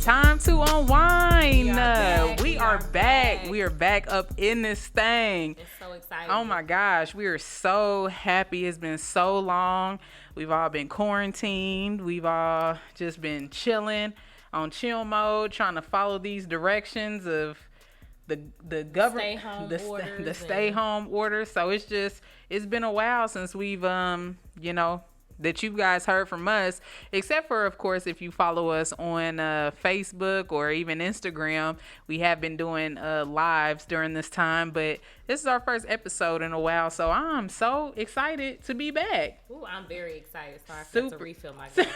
Time to unwind. We are back. We are back up in this thing. It's so exciting. Oh my gosh, we are so happy. It's been so long. We've all been quarantined. We've all just been chilling on chill mode, trying to follow these directions of the government, the stay home orders. So it's been a while since we've that you guys heard from us, except for, of course, if you follow us on Facebook or even Instagram. We have been doing lives during this time, but this is our first episode in a while, so I'm so excited to be back. Ooh, I'm very excited. So I have to refill my glass.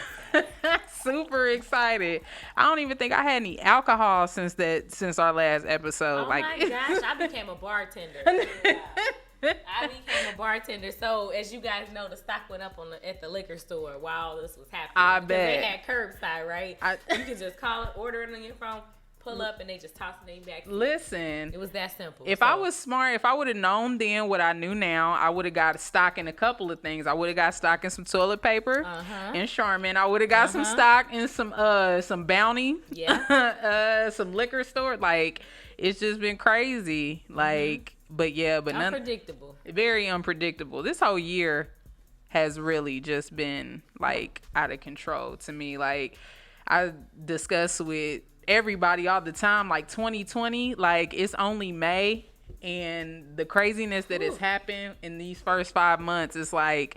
Super excited. I don't even think I had any alcohol since our last episode. Oh my gosh, I became a bartender. I became a bartender, so as you guys know, the stock went up at the liquor store while this was happening. I bet they had curbside, right? You could just call it, order it on your phone, pull up, and they just toss it in back. Listen, it was that simple. If I was smart, if I would have known then what I knew now, I would have got stock in a couple of things. I would have got stock in some toilet paper and Charmin. I would have got some stock in some Bounty, some liquor store. Like, it's just been crazy. Like. But unpredictable. Very unpredictable. This whole year has really just been like out of control to me. Like, I discuss with everybody all the time, like 2020, like it's only May, and the craziness that has happened in these first 5 months is like,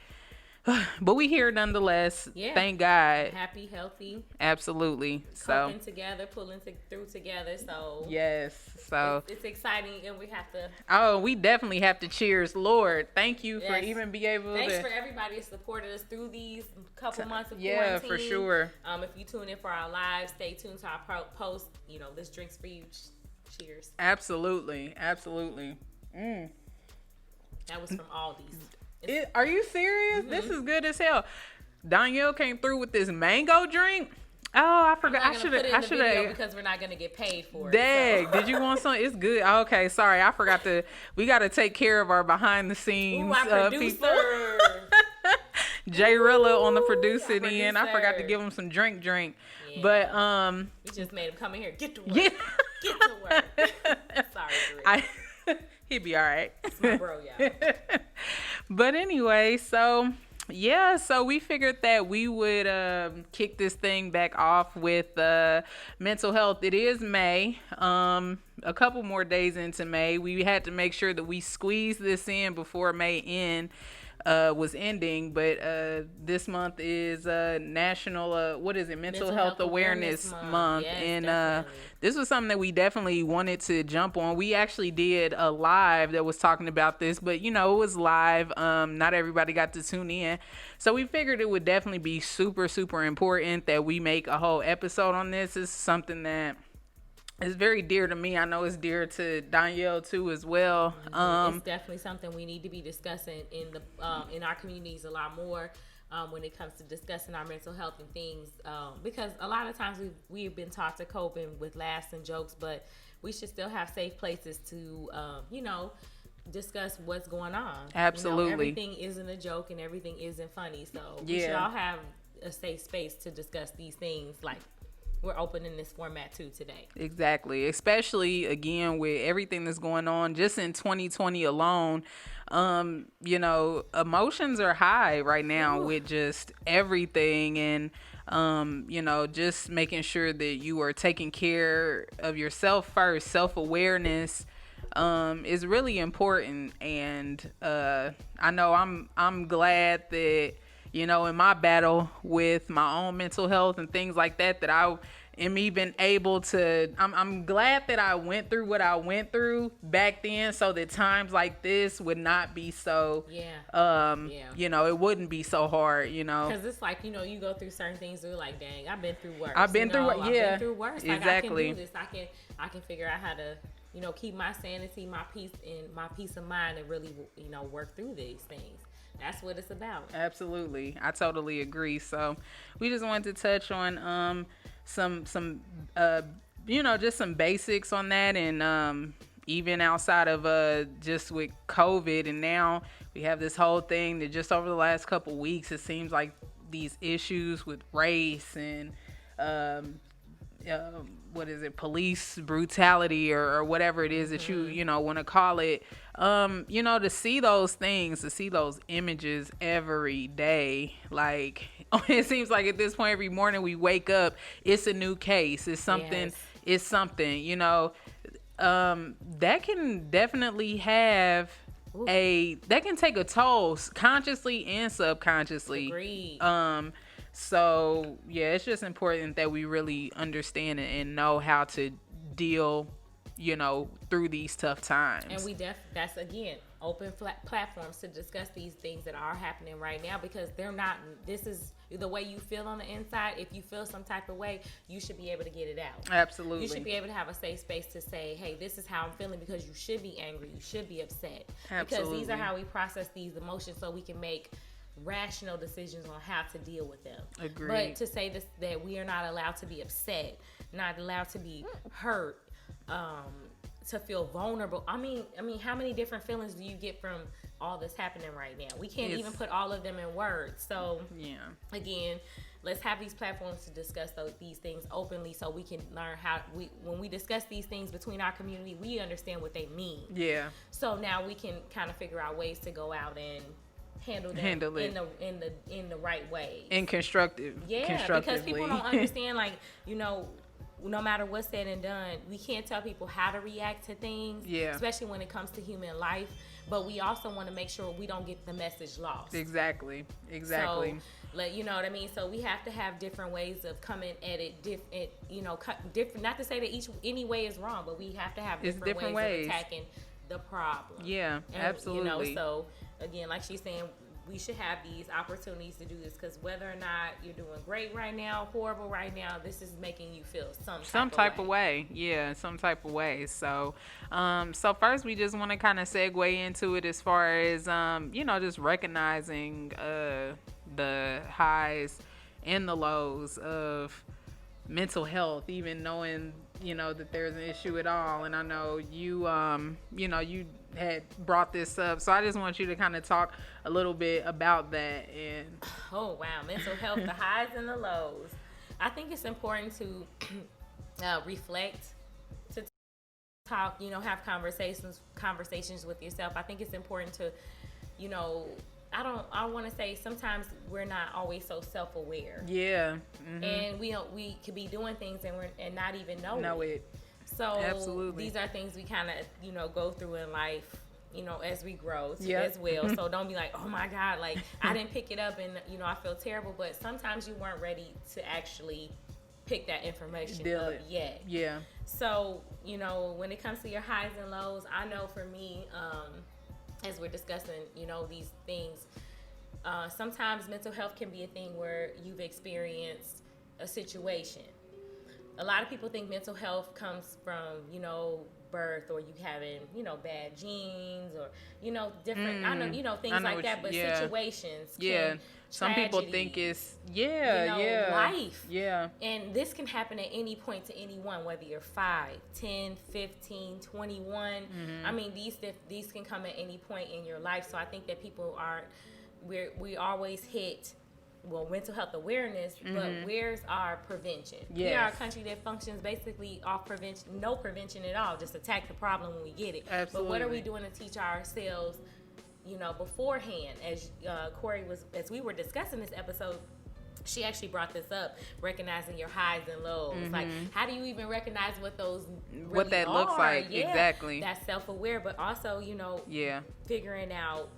but we here nonetheless. Yeah. Thank God. Happy, healthy. Absolutely. Coping together, pulling through together. So yes. So it's exciting, and we have to. Oh, we definitely have to cheers, Lord. Thank you for even being able Thanks to. For everybody that supported us through these couple months of quarantine. Yeah, for sure. If you tune in for our live, stay tuned to our post. This drink's for you. Cheers. Absolutely. That was from Aldi's. Are you serious? This is good as hell. Danielle came through with this mango drink. Oh, I forgot. I should have because we're not gonna get paid for it. Dang, so. Did you want some? It's good. Okay, sorry, I forgot to. We got to take care of our behind the scenes people. Jay Rilla on the producing end. I forgot to give him some drink. Yeah. But we just made him come in here. Get to work. Yeah. Get to work. Sorry, Drew. He'd be all right. It's my bro, y'all. But anyway, so we figured that we would kick this thing back off with mental health. It is May. A couple more days into May. We had to make sure that we squeezed this in before May was ending, but this month is National Mental Health Awareness Month. Yes, and this was something that we definitely wanted to jump on. We actually did a live that was talking about this, but it was live. Not everybody got to tune in, so we figured it would definitely be super, super important that we make a whole episode on this. It's something that it's very dear to me. I know it's dear to Danielle too as well. It's definitely something we need to be discussing in our communities a lot more when it comes to discussing our mental health and things. Because a lot of times we've been taught to cope with laughs and jokes, but we should still have safe places to discuss what's going on. Absolutely. Everything isn't a joke and everything isn't funny. So we should all have a safe space to discuss these things. Like, we're open in this format too today. Exactly. Especially again with everything that's going on just in 2020 alone. Emotions are high right now with just everything, and just making sure that you are taking care of yourself first. Self-awareness is really important, and I know I'm glad that in my battle with my own mental health and things like that I am even able to, I'm glad that I went through what I went through back then, so that times like this would not be so, it wouldn't be so hard, Because it's like, you go through certain things, you're like, dang, I've been through worse. I've been through worse. Like, exactly. I can do this. I can figure out how to, keep my sanity, my peace, and my peace of mind, and really, work through these things. That's what it's about. Absolutely. I totally agree. So we just wanted to touch on some just some basics on that, and even outside of just with COVID, and now we have this whole thing that just over the last couple weeks, it seems like these issues with race and what is it, police brutality, or whatever it is that you want to call it, to see those things, to see those images every day, like it seems like at this point every morning we wake up, it's a new case, it's something. Yes. It's something, that can definitely have that can take a toll, consciously and subconsciously. Agreed. So yeah, it's just important that we really understand and know how to deal, through these tough times. And that's again open platforms to discuss these things that are happening right now, because they're not. This is the way you feel on the inside. If you feel some type of way, you should be able to get it out. Absolutely. You should be able to have a safe space to say, hey, this is how I'm feeling, because you should be angry, you should be upset. Absolutely. Because these are how we process these emotions, so we can make rational decisions on how to deal with them. Agreed. But to say this, that we are not allowed to be upset, not allowed to be hurt, to feel vulnerable. I mean, how many different feelings do you get from all this happening right now? We can't even put all of them in words. So again, let's have these platforms to discuss these things openly, so we can learn when we discuss these things between our community, we understand what they mean. Yeah. So now we can kind of figure out ways to go out and handle it in the right way. And constructive. Yeah, because people don't understand, like, no matter what's said and done, we can't tell people how to react to things, especially when it comes to human life. But we also want to make sure we don't get the message lost. Exactly. So, you know what I mean? So we have to have different ways of coming at it, different. Not to say that any way is wrong, but we have to have different ways of attacking the problem. Yeah, and, absolutely. So again, like she's saying, we should have these opportunities to do this, because whether or not you're doing great right now, horrible right now, this is making you feel some type of way. Yeah, some type of way. So so first we just want to kind of segue into it as far as just recognizing the highs and the lows of mental health, even knowing that there's an issue at all. And I know you you had brought this up, so I just want you to kind of talk a little bit about that. And oh wow, mental health, the highs and the lows. I think it's important to reflect, to talk, have conversations with yourself. I think it's important to, I want to say sometimes we're not always so self-aware. Yeah. Mm-hmm. And we could be doing things and not even know it. So absolutely, these are things we kind of go through in life, as we grow as well. So don't be like, oh my God, like I didn't pick it up and I feel terrible. But sometimes you weren't ready to actually pick that information up yet. Yeah. So when it comes to your highs and lows, I know for me, as we're discussing, these things, sometimes mental health can be a thing where you've experienced a situation. A lot of people think mental health comes from, birth, or you having, bad genes, or, different, things like that. But situations can, some people think it's, life. Yeah. And this can happen at any point to anyone, whether you're 5, 10, 15, 21. Mm-hmm. I mean, these can come at any point in your life. So I think that people we always hit, mental health awareness, but where's our prevention? Yes. We are a country that functions basically off prevention, no prevention at all, just attack the problem when we get it. Absolutely. But what are we doing to teach ourselves, beforehand? As we were discussing this episode, she actually brought this up, recognizing your highs and lows. Mm-hmm. Like, how do you even recognize what those really what that looks like? Yeah, exactly. That's self-aware, but also, figuring out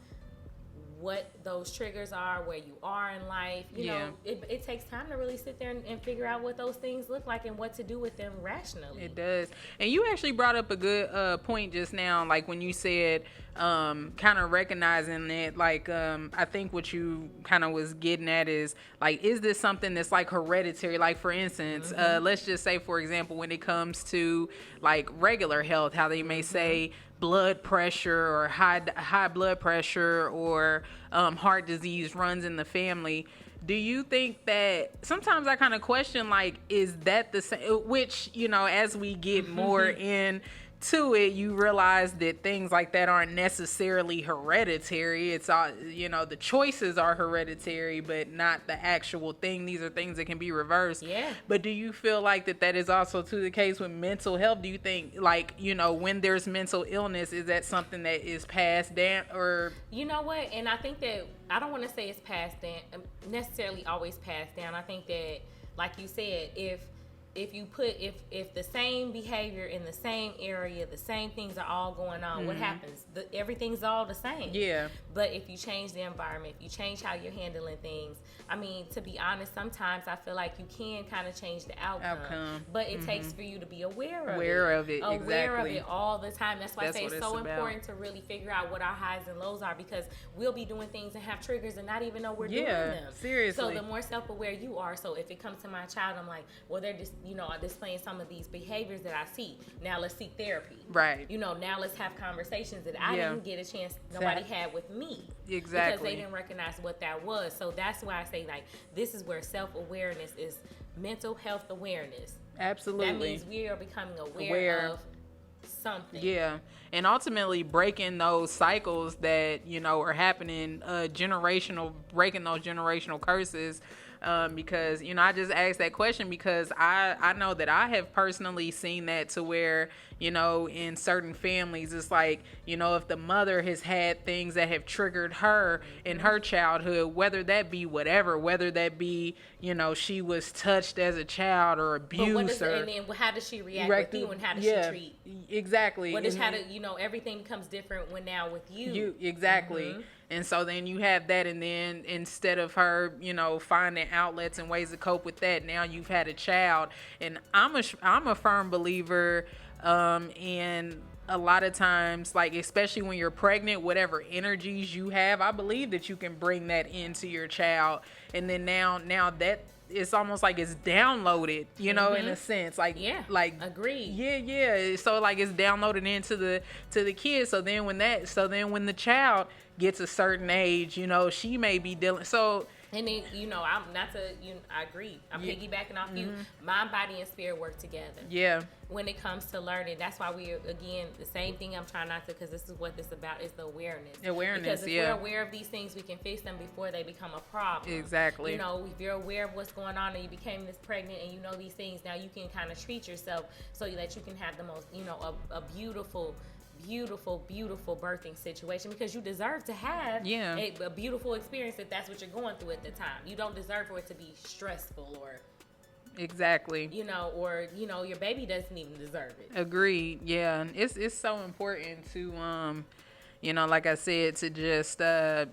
what those triggers are, where you are in life. You know, it takes time to really sit there and figure out what those things look like and what to do with them rationally. It does. And you actually brought up a good point just now, like when you said kind of recognizing it, like I think what you kind of was getting at is like, is this something that's like hereditary? Like for instance, let's just say, for example, when it comes to like regular health, how they may say blood pressure or high blood pressure or heart disease runs in the family. Do you think that sometimes I kind of question, like, is that the same? Which, you know, as we get more into it, you realize that things like that aren't necessarily hereditary. It's all, you know, the choices are hereditary, but not the actual thing. These are things that can be reversed. Yeah. But do you feel like that is also to the case with mental health? Do you think, like, you know, when there's mental illness, is that something that is passed down, or? You know what? And I think that, I don't want to say it's passed down, necessarily always passed down. I think that, like you said, if you put if the same behavior in the same area, the same things are all going on, what happens? Everything's all the same. Yeah. But if you change the environment, if you change how you're handling things, I mean, to be honest, sometimes I feel like you can kind of change the outcome. But it takes for you to be aware of it. Aware of it all the time. That's why I say it's so important to really figure out what our highs and lows are, because we'll be doing things and have triggers and not even know we're doing them. Seriously. So the more self-aware you are, so if it comes to my child, I'm like, well, they're just, you know, displaying some of these behaviors that I see. Now let's seek therapy. Right. You know, now let's have conversations that I didn't get a chance, nobody had with me. Exactly. Because they didn't recognize what that was. So that's why I say, like, this is where self-awareness is mental health awareness. Absolutely. That means we are becoming aware of something. Yeah. And ultimately breaking those cycles that, you know, are happening, breaking those generational curses. Because, you know, I just asked that question because I know that I have personally seen that, to where, you know, in certain families, it's like, you know, if the mother has had things that have triggered her in her childhood, whether that be whatever, whether that be, you know, she was touched as a child or abused, and then how does she react with you, and how does she treat? Exactly. What is how to, you know, everything becomes different when now with you. Exactly. And so then you have that, and then instead of her, you know, finding outlets and ways to cope with that, now you've had a child. And I'm a firm believer in a lot of times, like, especially when you're pregnant, whatever energies you have, I believe that you can bring that into your child. And then now that it's almost like it's downloaded, you know, in a sense, like, agreed. Yeah. So like it's downloaded into the kids. So then when the child gets a certain age, you know, she may be dealing. So, and then, you know, I agree. I'm piggybacking off you. Mind, body, and spirit work together. Yeah. When it comes to learning, that's why again, the same thing I'm trying not to, because this is what this is about, is the awareness. Because if we're aware of these things, we can fix them before they become a problem. Exactly. You know, if you're aware of what's going on and you became this pregnant and you know these things, now you can kind of treat yourself so that you can have the most, you know, a beautiful birthing situation, because you deserve to have a beautiful experience if that's what you're going through at the time. You don't deserve for it to be stressful or exactly, you know, or, you know, your baby doesn't even deserve it. Agreed. Yeah. It's so important to you know, like I said, to just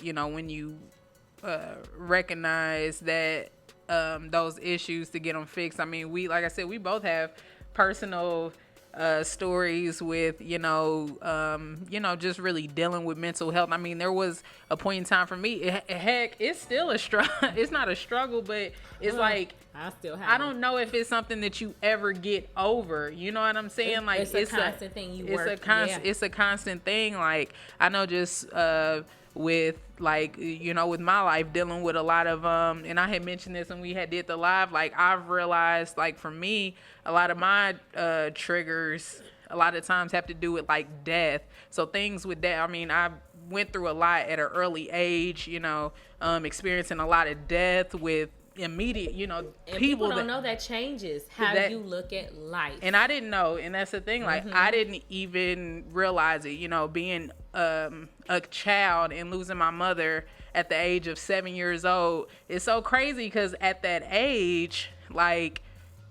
you know, when you recognize that those issues, to get them fixed. I mean, like I said, we both have personal stories with, you know, just really dealing with mental health. I mean, there was a point in time for me, heck, it's still a struggle. It's not a struggle, but it's like, I don't know if it's something that you ever get over. You know what I'm saying? Like, it's a constant thing. It's a constant thing. Like, I know just with, like, you know, with my life, dealing with a lot of and I had mentioned this when we did the live, like, I've realized, like, for me, a lot of my triggers a lot of times have to do with, like, death. So things with that, I mean, I went through a lot at an early age, you know, experiencing a lot of death with immediate, you know, and people don't know that changes how you look at life. And I didn't know, and that's the thing, like, I didn't even realize it, you know, being a child and losing my mother at the age of 7 years old. It's so crazy, because at that age, like,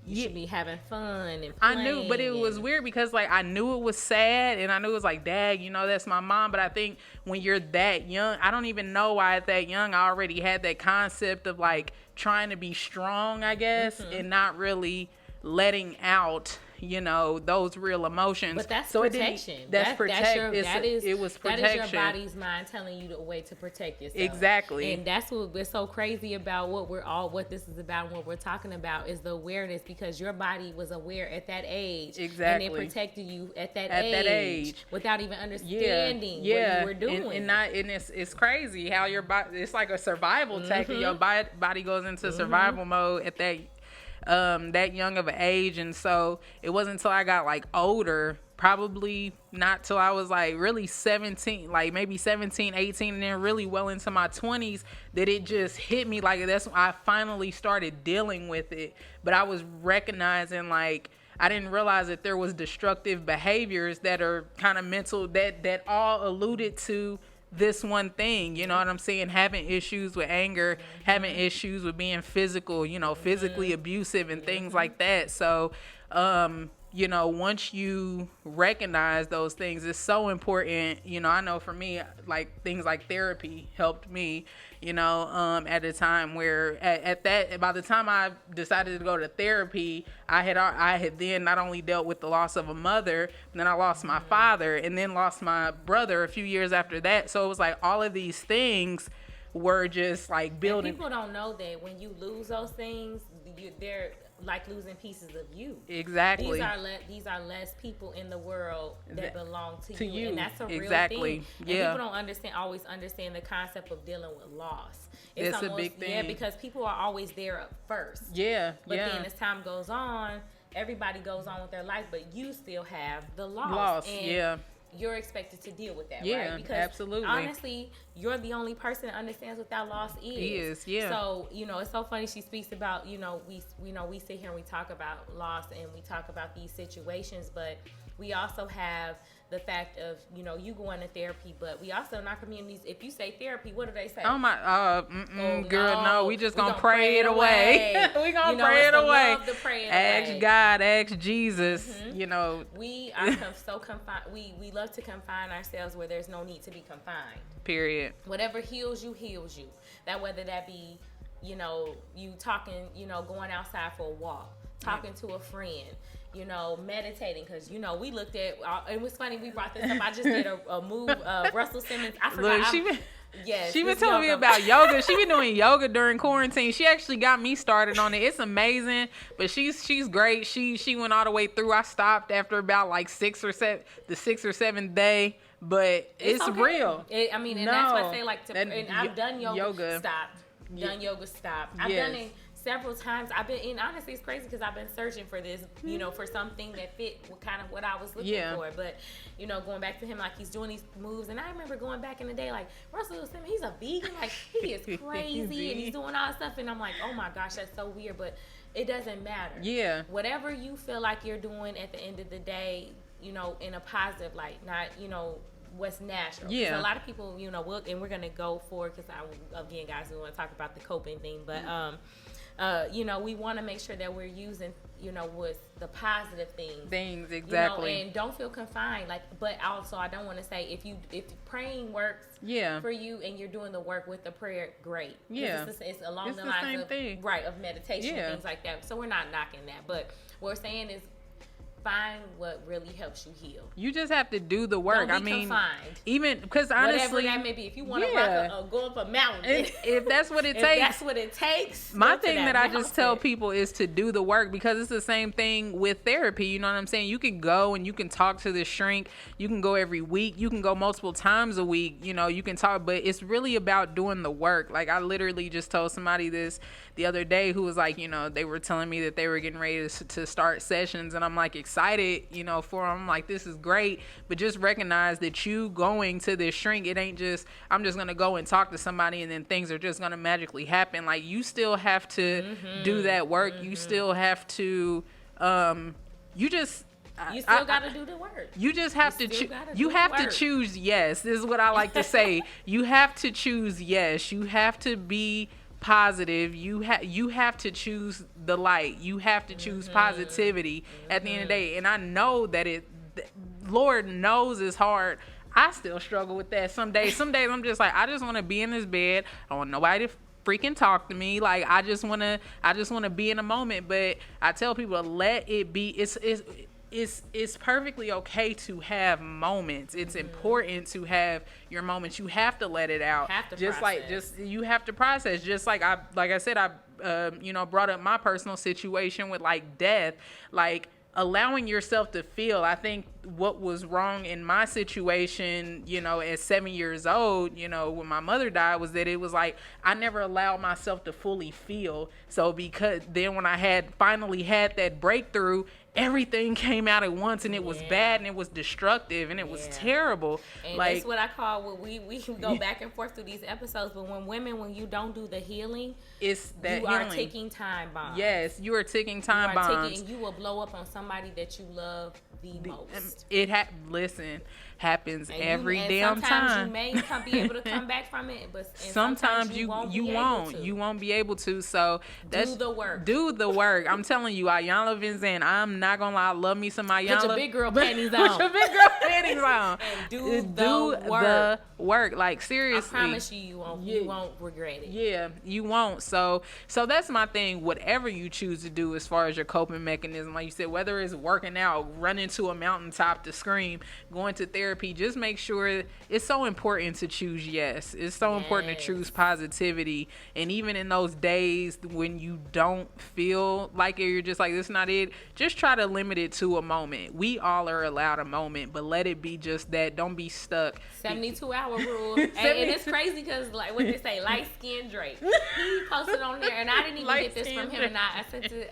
You should be having fun and I playing. knew, but it was weird because like I knew it was sad, and I knew it was like, Dad, you know, that's my mom. But I think when you're that young, I don't even know why at that young I already had that concept of like trying to be strong, I guess, and not really letting out, you know, those real emotions. But that's so protection. That's protection. It was protection. That is your body's protection. mind telling you the way to protect yourself. Exactly. And that's what we're so crazy about. What this is about, and what we're talking about is the awareness, because your body was aware at that age. Exactly. And it protected you at that age without even understanding what you were doing. And it's crazy how your body, it's like a survival tactic. Your body goes into survival mode at that young of an age. And so it wasn't until I got like older, probably not till I was like really 17, like maybe 17, 18, and then really well into my 20s, that it just hit me. Like that's when I finally started dealing with it. But I was recognizing, like, I didn't realize that there was destructive behaviors that are kind of mental, that all alluded to this one thing, you know what I'm saying? Having issues with anger, having issues with being physical, you know, physically abusive and things like that. So, you know, once you recognize those things, it's so important. You know, I know for me, like things like therapy helped me, you know, at a time where by the time I decided to go to therapy, I had then not only dealt with the loss of a mother, but then I lost my father, and then lost my brother a few years after that. So it was like all of these things were just like building. And people don't know that when you lose those things, they're like losing pieces of you. Exactly. These are less people in the world that belong to you. And that's a real exactly. thing. Yeah. And people don't always understand the concept of dealing with loss. It's almost a big thing. Yeah, because people are always there up first. Yeah. But then as time goes on, everybody goes on with their life, but you still have the loss. And you're expected to deal with that, right? Because absolutely. Honestly, you're the only person that understands what that loss is. So, you know, it's so funny she speaks about, we sit here and we talk about loss and we talk about these situations, but we also have the fact of, you going to therapy, but we also in our communities, if you say therapy, what do they say? Oh my, girl, no, we just gonna pray it away. We gonna pray it away. Ask God, ask Jesus. You know, we are so confined. We love to confine ourselves where there's no need to be confined. Period. Whatever heals you. That whether that be, you talking, going outside for a walk, talking to a friend. Meditating, because we looked at. It was funny we brought this up. I just did a move. Russell Simmons. I forgot. Look, she been telling me about yoga. She been doing yoga during quarantine. She actually got me started on it. It's amazing, but she's great. She went all the way through. I stopped after about like the 6th or 7th day, but it's okay. Real. That's why I say and I've done yoga. Done yoga. Stopped. I've done it several times. And honestly, it's crazy because I've been searching for this, for something that fit kind of what I was looking for. But, going back to him, like he's doing these moves. And I remember going back in the day, like, Russell Simmons, he's a vegan. Like, he is crazy and he's doing all this stuff. And I'm like, oh my gosh, that's so weird. But it doesn't matter. Yeah. Whatever you feel like you're doing at the end of the day, in a positive light, not, what's natural. Yeah. A lot of people, and we're going to go forward because, again, guys, we want to talk about the coping thing. But, we want to make sure that we're using, with the positive things. Exactly. And don't feel confined. But also, I don't want to say if praying works for you and you're doing the work with the prayer, great. Yeah. It's along the lines of thing. Right, of meditation and things like that. So we're not knocking that. But what we're saying is, find what really helps you heal. You just have to do the work. Don't be confined. Even because honestly, whatever that may be. If you want to go up a mountain, if that's what it takes, that's what it takes. My thing that I just tell people is to do the work, because it's the same thing with therapy. You know what I'm saying? You can go and you can talk to the shrink. You can go every week. You can go multiple times a week. You can talk, but it's really about doing the work. Like I literally just told somebody this the other day who was like, they were telling me that they were getting ready to start sessions, and I'm like excited, for them. I'm like, this is great, but just recognize that you going to this shrink, it ain't just, I'm just going to go and talk to somebody and then things are just going to magically happen. Like you still have to do that work. You still have to, you still got to do the work. You just have to choose yes. This is what I like to say. You have to choose yes. You have to be positive. You have to choose the light. You have to choose positivity at the end of the day. And I know that Lord knows it's hard. I still struggle with that some days. Some days I'm just like, I just want to be in this bed. I don't want nobody to freaking talk to me. Like, I just want to be in a moment. But I tell people, let it be. It's perfectly okay to have moments. It's important to have your moments. You have to let it out. You have to process. Just like I said, I brought up my personal situation with like death, like allowing yourself to feel. I think what was wrong in my situation, at 7 years old, when my mother died, was that it was like I never allowed myself to fully feel. So because then when I finally had that breakthrough, everything came out at once, and it was bad, and it was destructive, and it was terrible. And that's what I call what we can go back and forth through these episodes. But when you don't do the healing, it's that you healing. are ticking time bombs. Yes, you are ticking time bombs. And you will blow up on somebody that you love the most. It happens and every damn sometimes time. You may be able to come back from it, but sometimes you won't be able to. So do the work. Do the work. I'm telling you, Ayanna Vinzan, I'm not gonna lie, I love me some Ayanna. Put your big girl panties on. Put your big girl panties on. And do the work. Like, seriously. I promise you won't regret it. Yeah, you won't. So that's my thing. Whatever you choose to do as far as your coping mechanism, like you said, whether it's working out, running to a mountaintop to scream, going to therapy, just make sure. It's so important to choose yes. It's so important to choose positivity. And even in those days when you don't feel like it, you're just like, this is not it, just try to limit it to a moment. We all are allowed a moment, but let it be just that. Don't be stuck. 72-hour rule. And it's crazy because, like what they say, light skin Drake. He posted on there, and I didn't even get this from him, and I sent it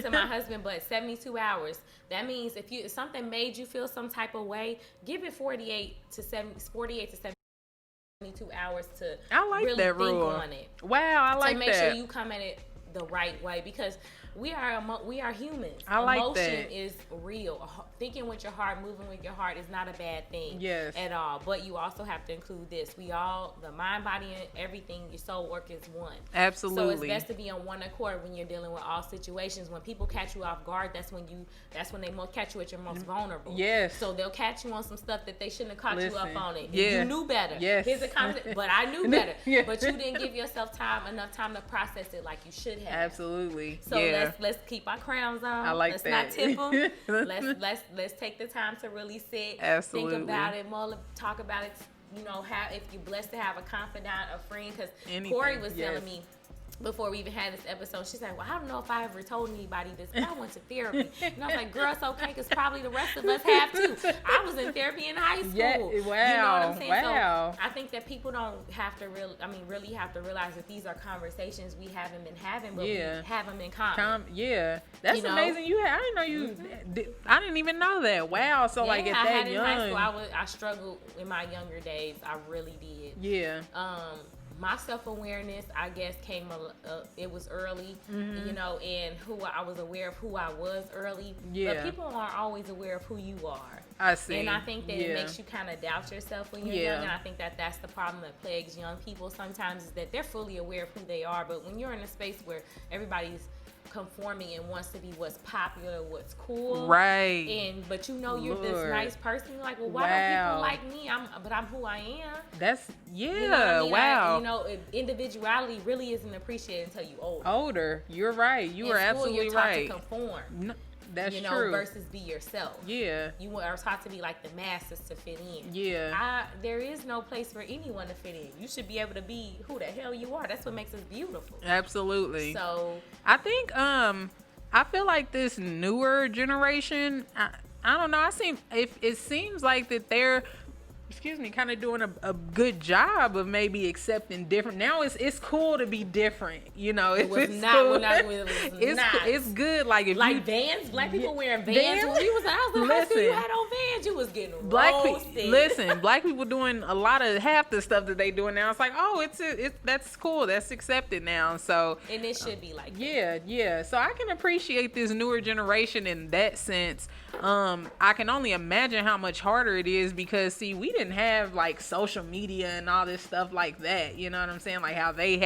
to my husband. But 72 hours. That means if something made you feel some type of way, give it 48 to 72 hours to really think on it. Wow, I like that. To make sure you come at it the right way, because we are humans. I like Emotion that. is real. Thinking with your heart, moving with your heart is not a bad thing at all. But you also have to include this. The mind, body, and everything, your soul work is one. Absolutely. So it's best to be on one accord when you're dealing with all situations. When people catch you off guard, that's when they most catch you at your most vulnerable. Yes. So they'll catch you on some stuff that they shouldn't have caught you up on it. Yeah. You knew better. Yes. Here's a conversation, but I knew better. But you didn't give yourself enough time to process it like you should have. Absolutely. So let's keep our crowns on. I like let's that. Not tip them. let's take the time to really sit, Absolutely. think about it, more talk about it. If you're blessed to have a confidant, a friend, because Corey was telling me before we even had this episode, she's like, well, I don't know if I ever told anybody this, but I went to therapy. And I was like, girl, it's okay, because probably the rest of us have too. I was in therapy in high school. Yeah, wow. You know what I'm saying? Wow. So I think that people don't have to really have to realize that these are conversations we haven't been having, but we have them in common. That's amazing. I didn't know you. I didn't even know that. Wow. So like at that young. In high school, I struggled in my younger days. I really did. Yeah. My self-awareness, I guess, came. It was early, and I was aware of who I was early. Yeah. But people aren't always aware of who you are. I see. And I think that it makes you kind of doubt yourself when you're young. And I think that that's the problem that plagues young people sometimes, is that they're fully aware of who they are. But when you're in a space where everybody's conforming and wants to be what's popular, what's cool, right? But you're this nice person. You're like, well, why don't people like me? I'm who I am. That's wow. Individuality really isn't appreciated until you older. You're right. You are absolutely right. You're taught to conform. No, that's true. Versus be yourself. Yeah. You are taught to be like the masses to fit in. Yeah. There is no place for anyone to fit in. You should be able to be who the hell you are. That's what makes us beautiful. Absolutely. So I think I feel like this newer generation, I don't know, it seems like that they're kind of doing a good job of maybe accepting different. Now it's cool to be different, It was not. It's good. Like if Vans, black people wearing Vans. When we was in high school, you had on Vans. You was getting roasted. Listen, black people doing a lot of half the stuff that they doing now. It's like, oh, that's cool. That's accepted now. So and it should be like that. Yeah. So I can appreciate this newer generation in that sense. I can only imagine how much harder it is because we didn't have like social media and all this stuff like that. You know what I'm saying? Like how they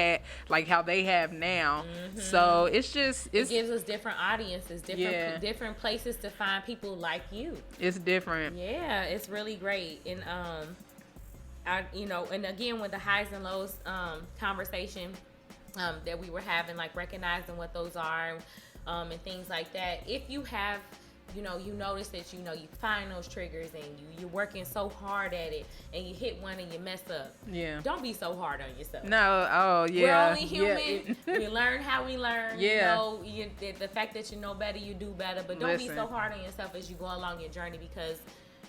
have now. So it's just it gives us different audiences, different places to find people like you. It's different. Yeah, it's really great. And and again, with the highs and lows conversation that we were having, like recognizing what those are and things like that. If you have, you notice that, you find those triggers and you're working so hard at it and you hit one and you mess up. Yeah. Don't be so hard on yourself. No. Oh, yeah. We're only human. Yeah. We learn how we learn. Yeah. The fact that you know better, you do better. But don't be so hard on yourself as you go along your journey, because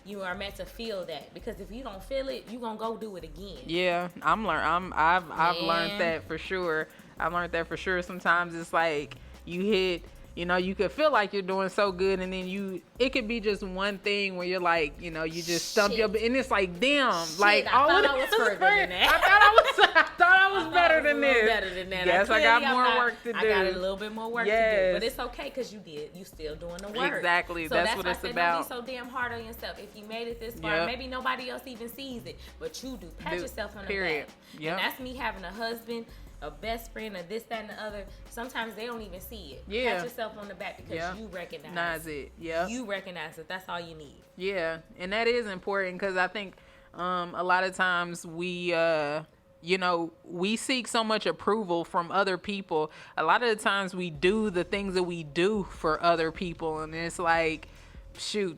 you are meant to feel that. Because if you don't feel it, you're going to go do it again. Yeah. I've learned that for sure. I've learned that for sure. Sometimes it's like you hit, you could feel like you're doing so good, and then it could be just one thing where you're like, you just stump your, and it's like, damn, like, I thought I was further than that. I thought I was better than this. Better than that. Yes, I got more work to do. I got a little bit more work to do, but it's okay because you still doing the work. Exactly. So that's what it's about. Don't be so damn hard on yourself. If you made it this far, maybe nobody else even sees it, but you do. Pat yourself on the back. Yep. And that's me having a husband, a best friend, or this, that, and the other. Sometimes they don't even see it. Yeah. Pat yourself on the back because you recognize it. Yeah. You recognize it. That's all you need. Yeah, and that is important, because I think a lot of times we we seek so much approval from other people. A lot of the times we do the things that we do for other people, and it's like, shoot,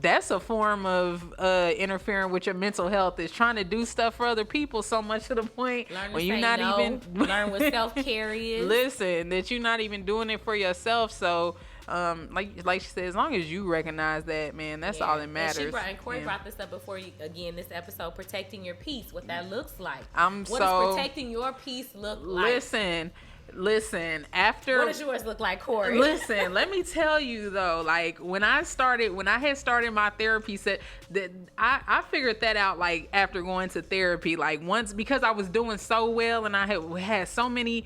that's a form of interfering with your mental health, is trying to do stuff for other people so much to the point when you're not even learn what self-care is. Listen, that you're not even doing it for yourself. So like she said, as long as you recognize that, man, that's all that matters. And Corey brought this up before this episode, protecting your peace, what that looks like. What does protecting your peace look like? Listen, after... What does yours look like, Corey? Listen, let me tell you, though, like, when I had started my therapy set, that I figured that out, like, after going to therapy, like, once, because I was doing so well and I had so many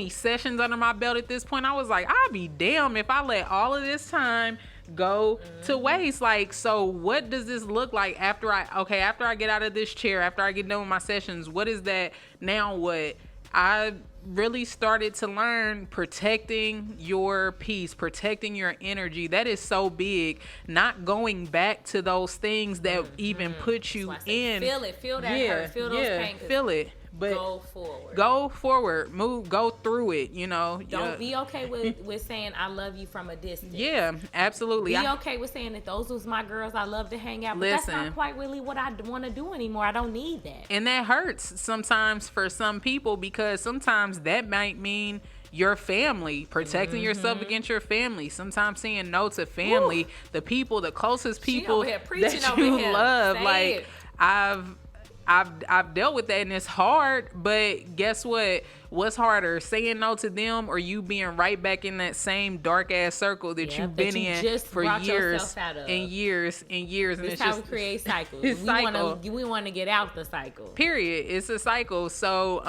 sessions under my belt at this point, I was like, I'll be damned if I let all of this time go to waste. Like, so what does this look like after I get out of this chair, after I get done with my sessions? What is that now? What I really started to learn, protecting your peace, protecting your energy. That is so big. Not going back to those things that even put you in. Feel it. Feel that hurt. Feel those pain. Feel it. But go forward, move, go through it, Don't be okay with saying I love you from a distance. Yeah, absolutely. Be okay with saying that those was my girls, I love to hang out, but that's not quite really what I want to do anymore. I don't need that. And that hurts sometimes for some people, because sometimes that might mean your family, protecting yourself against your family. Sometimes saying no to family, the closest people that you love. Like, I've dealt with that, and it's hard, but guess what? What's harder, saying no to them, or you being right back in that same dark ass circle that you've been in for years and years and years? And it's how we create cycles. We want to get out the cycle. Period. It's a cycle. So,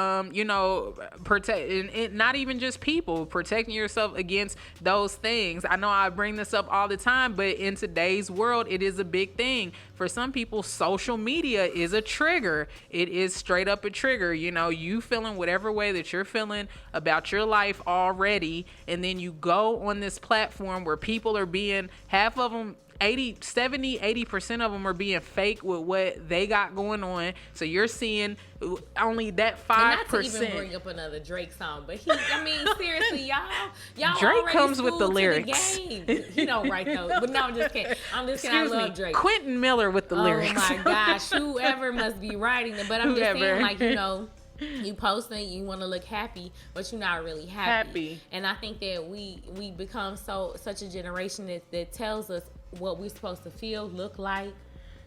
protect, and not even just people, protecting yourself against those things. I know I bring this up all the time, but in today's world, it is a big thing. For some people, social media is a trigger. It is straight up a trigger. You feeling whatever way that you're feeling about your life already, and then you go on this platform where people are being, half of them, 80% of them are being fake with what they got going on. So you're seeing only that 5%. And not to even bring up another Drake song, but seriously, y'all Drake comes with the lyrics. He don't write those. But no, I'm just kidding. I love Drake. Quentin Miller with the lyrics. Oh my gosh, whoever must be writing them. But I'm just saying, like, you posting, you want to look happy, but you're not really happy. And I think that we become such a generation that tells us what we're supposed to feel, look like.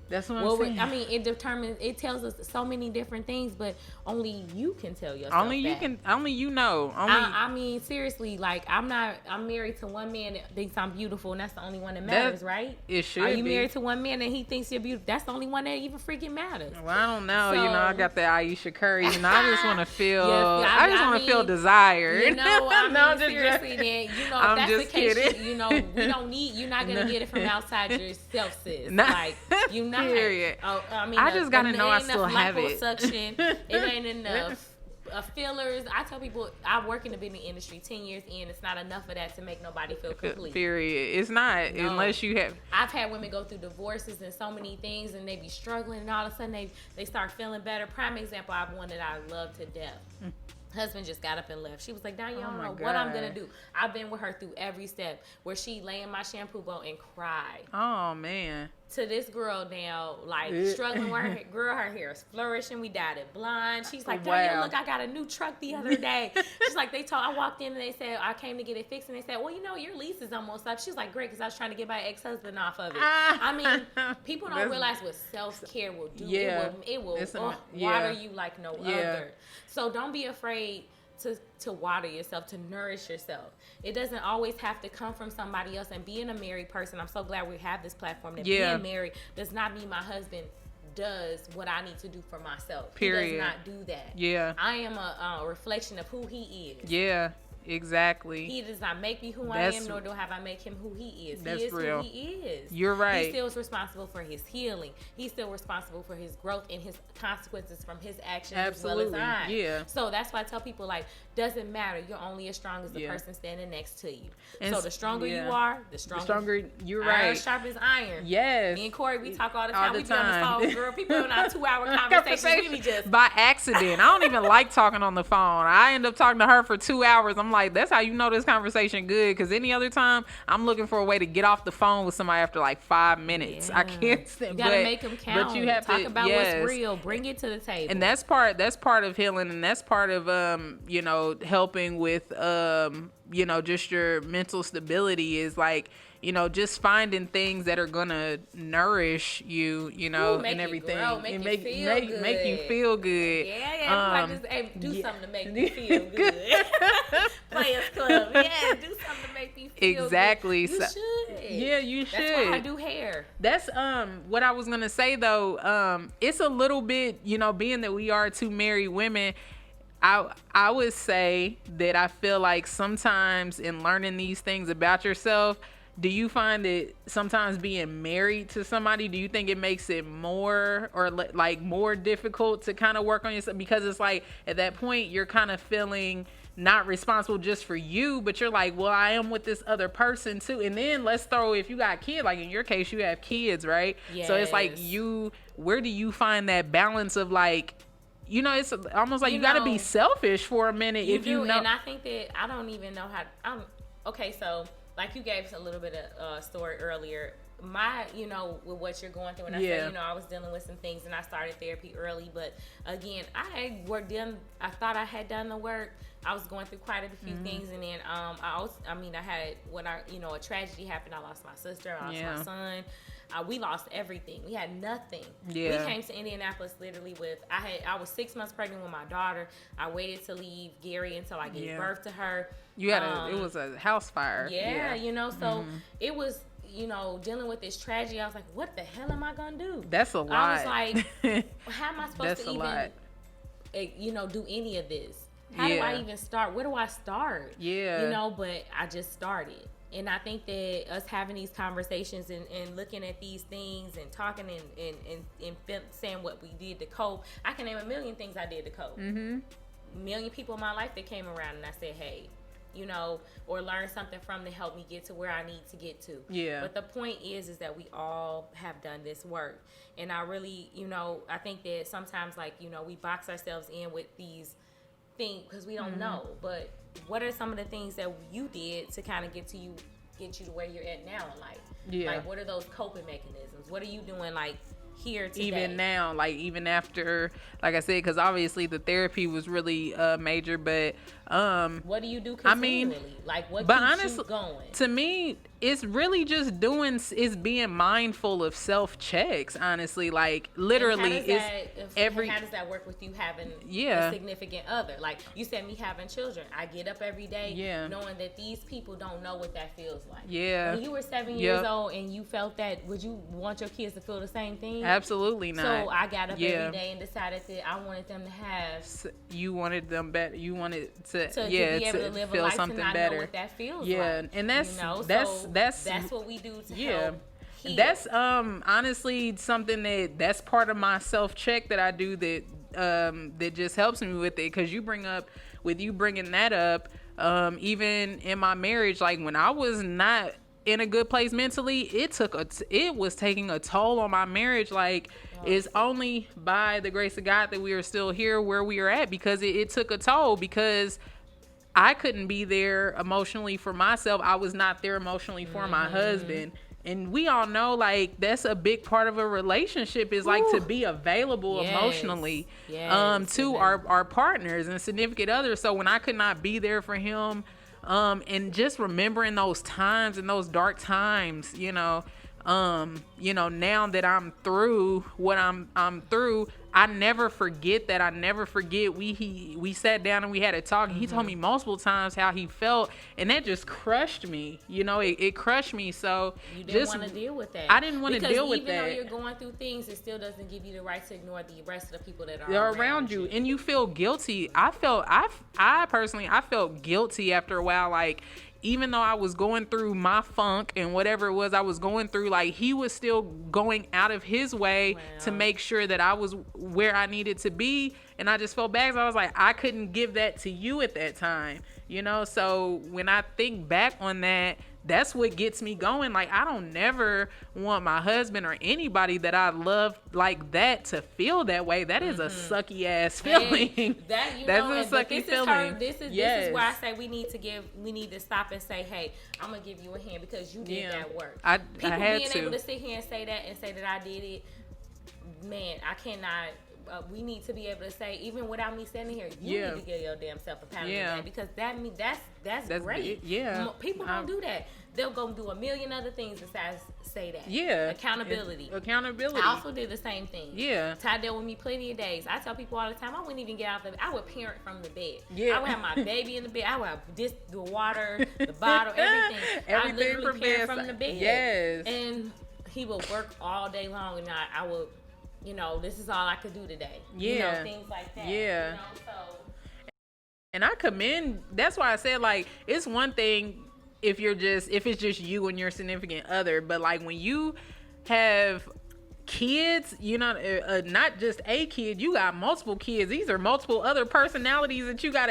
That's what I'm saying. It tells us so many different things, but only you can tell yourself only you know. Seriously, like, I'm married to one man that thinks I'm beautiful, and that's the only one that matters, right? It should be. Are you married to one man and he thinks you're beautiful? That's the only one that even freaking matters. Well, I don't know. I got that Aisha Curry, and I just want to feel. I just want to feel desired. Seriously, then if that's the case, we don't need. You're not gonna get it from outside yourself, sis. Like, not. Period. Oh, I mean, I just gotta know I ain't still enough have it. liposuction. It ain't enough fillers. I tell people I work in the beauty industry 10 years in. It's not enough of that to make nobody feel complete. Period. It's not unless you have. I've had women go through divorces and so many things, and they be struggling, and all of a sudden they start feeling better. Prime example, I have one that I love to death. Husband just got up and left. She was like, "Dang, you don't know what I'm gonna do." I've been with her through every step. Where she lay in my shampoo bowl and cried. Oh man. To this girl now, like struggling with her hair. Girl, her hair is flourishing. We dyed it blonde. She's like, "Dang, look, I got a new truck the other day." She's like, I walked in and they said I came to get it fixed, and they said, "Well, you know, your lease is almost up." She's like, "Great," because I was trying to get my ex-husband off of it. I mean, people don't realize what self-care will do. Yeah. It will water you like no other. So don't be afraid to water yourself, to nourish yourself. It doesn't always have to come from somebody else. And being a married person, I'm so glad we have this platform. That being married does not mean my husband does what I need to do for myself. Period. He does not do that. Yeah. I am a reflection of who he is. Yeah. Exactly. He does not make me who I am, nor do have I make him who he is. That's he is real. who he is. You're right. He still is responsible for his healing. He's still responsible for his growth and his consequences from his actions Absolutely. as well as I. Yeah. So that's why I tell people, like, doesn't matter. You're only as strong as the person standing next to you. And so the stronger you are, the stronger you're iron right. sharp as iron. Yes. Me and Corey, we talk all the time. All the We be on the time. phone, girl. People in our 2-hour conversations. We be just by accident. I don't even like talking on the phone. I end up talking to her for 2 hours. I'm like, that's how you know this conversation good. Because any other time, I'm looking for a way to get off the phone with somebody after like 5 minutes. I can't stand. You gotta make them count. But you have talk to about what's real. Bring it to the table. And that's part of healing, and that's part of helping with just your mental stability is like, just finding things that are gonna nourish you, and everything. Make you feel good. Yeah. Do something to make me feel good. Players Club. Yeah, do something to make me feel exactly. good. You should. Yeah, you should. That's why I do hair. That's what I was gonna say though. It's a little bit, being that we are two married women. I would say that I feel like sometimes in learning these things about yourself, do you find that sometimes being married to somebody, do you think it makes it more or like more difficult to kind of work on yourself? Because it's like at that point you're kind of feeling not responsible just for you, but you're like, well, I am with this other person too. And then let's throw, if you got kids, like in your case, you have kids, right? Yes. So it's like where do you find that balance of like, it's almost like you got to be selfish for a minute if you know. And I think that I don't even know how. Okay, so like you gave us a little bit of story earlier. With what you're going through, and I said, I was dealing with some things, and I started therapy early. But again, I thought I had done the work. I was going through quite a few things, and then I had a tragedy happened. I lost my sister. I lost my son. We lost everything. We had nothing. Yeah. We came to Indianapolis literally I was 6 months pregnant with my daughter. I waited to leave Gary until I gave birth to her. You had it was a house fire. Yeah. So it was, dealing with this tragedy. I was like, what the hell am I going to do? That's a lot. I was like, how am I supposed to even, do any of this? How do I even start? Where do I start? Yeah. But I just started. And I think that us having these conversations and looking at these things and talking and saying what we did to cope. I can name a million things I did to cope. Mm-hmm. A million people in my life that came around and I said, hey, or learn something from to help me get to where I need to get to. Yeah. But the point is that we all have done this work. And I really, I think that sometimes we box ourselves in with these things because we don't know. But what are some of the things that you did to kind of get you to where you're at now in life? Yeah. Like, what are those coping mechanisms? What are you doing, here today? Even now, even after, like I said, because obviously the therapy was really major, but what do you do continually? What but keeps honestly, you going? To me, it's really just being mindful of self checks. Honestly, literally, how does that work with you having a significant other? Like you said, me having children, I get up every day knowing that these people don't know what that feels like. Yeah. When you were 7 years old and you felt that, would you want your kids to feel the same thing? Absolutely not. So I got up every day and decided that I wanted them to have. You wanted them better. You wanted to be able to live a life something to not better. know what that feels like. Yeah, and that's that's what we do to help heal. That's honestly something that's part of my self check that I do that just helps me with it, because you bringing that up, even in my marriage, like when I was not in a good place mentally, it was taking a toll on my marriage. Like, it's only by the grace of God that we are still here where we are at, because it took a toll, because I couldn't be there emotionally for myself. I was not there emotionally for my husband. And we all know, like, that's a big part of a relationship, is like to be available emotionally to our partners and significant others. So when I could not be there for him, and just remembering those times and those dark times, now that I'm through what I'm through, I never forget that. I never forget we sat down and we had a talk, and he told me multiple times how he felt, and that just crushed me. It crushed me. So you didn't want to deal with that. I didn't want to deal with that. Even though you're going through things, it still doesn't give you the right to ignore the rest of the people that are around you, and you feel guilty. I personally felt guilty after a while, like, even though I was going through my funk and whatever it was I was going through, like, he was still going out of his way to make sure that I was where I needed to be. And I just felt bad. So I was like, I couldn't give that to you at that time, So when I think back on that, that's what gets me going. Like, I don't never want my husband or anybody that I love like that to feel that way. That is a sucky ass feeling. Hey, that's a sucky feeling. This is where I say we need to stop and say, hey, I'm gonna give you a hand because you did that work. People being able to sit here and say that I did it, man, I cannot. We need to be able to say, even without me standing here, you need to give your damn self a pat on the back, because that's great. People don't do that. They'll go do a million other things besides say that. Accountability. I also did the same thing. Ty dealt with me plenty of days. I tell people all the time, I wouldn't even get out of the bed. I would parent from the bed. I would have my baby in the bed. I would have the water, the bottle, everything. I literally parent from the bed. And he would work all day long, and I would, this is all I could do today. Things like that. So. And I commend. That's why I said, like, it's one thing if it's just you and your significant other, but like when you have kids, not just a kid, you got multiple kids. These are multiple other personalities that you have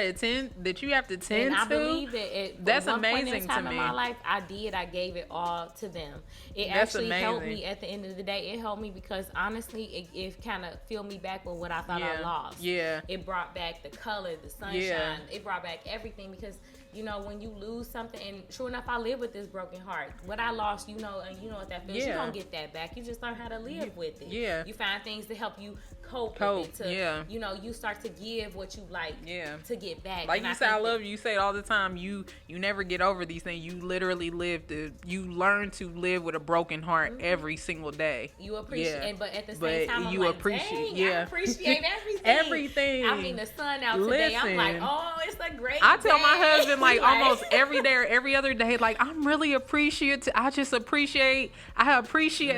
to tend and I to. believe that that's one amazing point in time to me. In my life, I gave it all to them. That's actually amazing. Helped me at the end of the day. It helped me because honestly, it kind of filled me back with what I thought I lost. It brought back the color, the sunshine. It brought back everything, because when you lose something, and sure enough, I live with this broken heart. What I lost, and you know what that feels. You don't get that back. You just learn how to live with it. You find things to help you cope with it. You start to give what you like to get back. Like, you say, I love you. You say it all the time. You never get over these things. You literally you learn to live with a broken heart every single day. You appreciate, but at the same time, I appreciate everything. Everything. I mean, the sun out today. I'm like, oh, it's a great I tell day. my husband, like, almost every day or every other day, like, I'm really appreciative. I appreciate,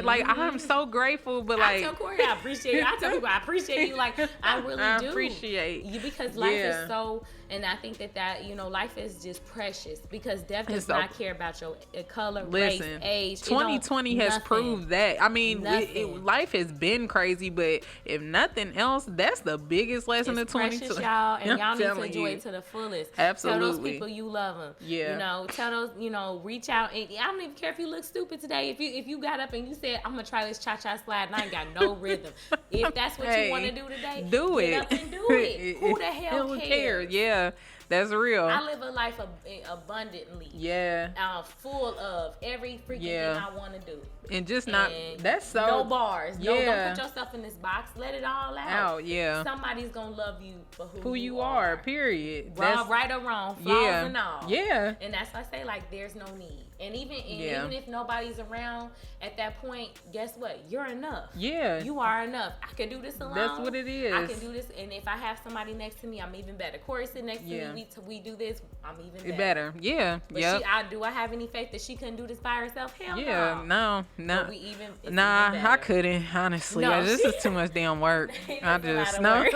like, I'm so grateful. But like, I tell Corey, I appreciate you. I tell people, I appreciate you. Like, I really do. Appreciate you, because life is so. And I think that life is just precious, because death does not care about your color, race, age. 2020 has proved that. I mean, life has been crazy, but if nothing else, that's the biggest lesson of 2020. Precious, y'all, and y'all need to enjoy it to the fullest. Absolutely. Tell those people you love them. Tell those, reach out. And I don't even care if you look stupid today. If you got up and you said, I'm gonna try this cha-cha slide and I ain't got no rhythm. If that's what you want to do today, do get it. up and do it. Who the hell cares? Yeah. That's real. I live a life abundantly. Full of every freaking thing I want to do. And just not, that's so. No bars. Don't put yourself in this box. Let it all out. Somebody's going to love you for who you are. Period. Right or wrong. Flaws and all. And that's why I say, like, there's no need. And even if nobody's around at that point, guess what? You're enough. You are enough. I can do this alone. That's what it is. I can do this. And if I have somebody next to me, I'm even better. Corey sitting next to me. We do this. I'm even better. But do I have any faith that she couldn't do this by herself? Hell no. No. I couldn't, honestly. This is too much damn work. I just no.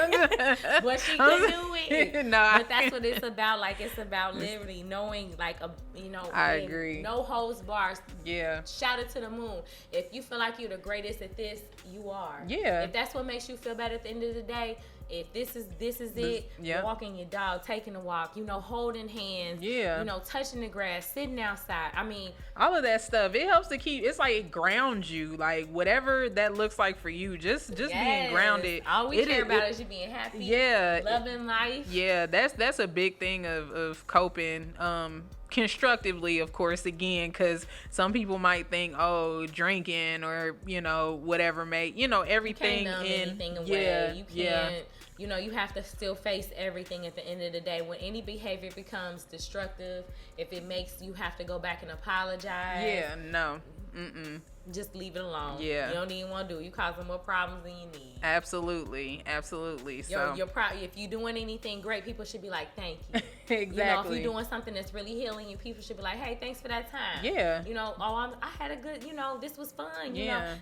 But she could do it. But that's what it's about. Like, it's about literally knowing, like, I agree. Know no holds bars. Yeah. Shout it to the moon. If you feel like you're the greatest at this, you are. Yeah. If that's what makes you feel better at the end of the day, if this is it, yeah. walking your dog, taking a walk, holding hands, yeah, touching the grass, sitting outside. I mean, all of that stuff. It helps to keep. It's like it grounds you. Like whatever that looks like for you, just being grounded. All we care about is you being happy. Yeah, loving life. Yeah, that's a big thing of coping. Constructively, of course, again, because some people might think, oh, drinking or whatever may everything you can't numb anything away. You can't. You have to still face everything at the end of the day. When any behavior becomes destructive, if it makes you have to go back and apologize. Yeah, no. Just leave it alone. Yeah. You don't even want to do it. You causing more problems than you need. Absolutely. So if you're doing anything great, people should be like, thank you. Exactly. If you're doing something that's really healing you, people should be like, hey, thanks for that time. Yeah. I had a good, this was fun.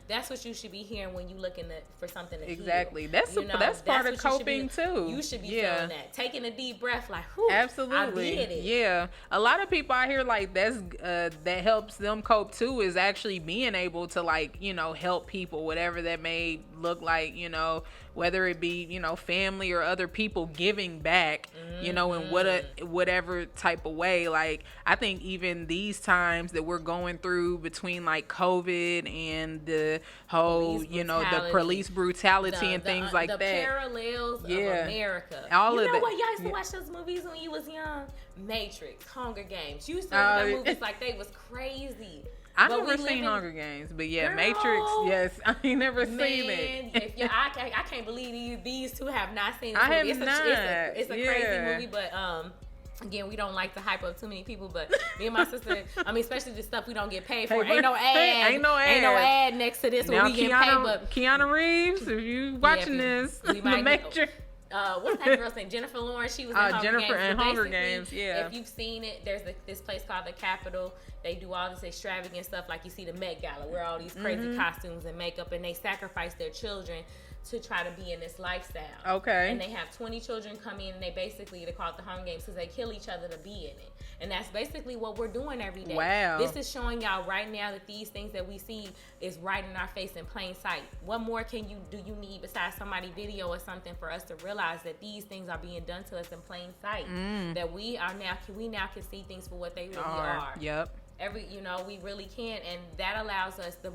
That's what you should be hearing when you looking for something to exactly. heal. That's part of coping too. You should be feeling that. Taking a deep breath like, whew, absolutely. I did it. Yeah. A lot of people out here like that helps them cope too is actually being able to help people, whatever that may look like, whether it be, family or other people giving back, in whatever type of way. Like, I think even these times that we're going through between like COVID and the whole, the police brutality and things like the that. The parallels of America. All of what? that. Y'all used to watch those movies when you was young? Matrix, Hunger Games. You used to watch movies like they was crazy. I never seen Hunger Games, but yeah, girl, Matrix. Yes, I ain't never seen it. I can't believe these two have not seen this movie. I have not. It's a crazy movie, but again, we don't like to hype up too many people. But me and my sister, especially the stuff we don't get paid for. Ain't no ad next to this. Now we get paid. But Keanu Reeves, if you watching this, we might the Matrix. What's that girl's name? Jennifer Lawrence. She was in Hunger Games. Yeah. If you've seen it, there's this place called the Capitol. They do all this extravagant stuff, like you see the Met Gala, wear all these crazy costumes and makeup, and they sacrifice their children to try to be in this lifestyle. Okay. And they have 20 children come in, and they call it the Hunger Games because they kill each other to be in it. And that's basically what we're doing every day. Wow. This is showing y'all right now that these things that we see is right in our face in plain sight. What more do you need besides somebody video or something for us to realize that these things are being done to us in plain sight? That we now can see things for what they really are. Yep. We really can, and that allows us, the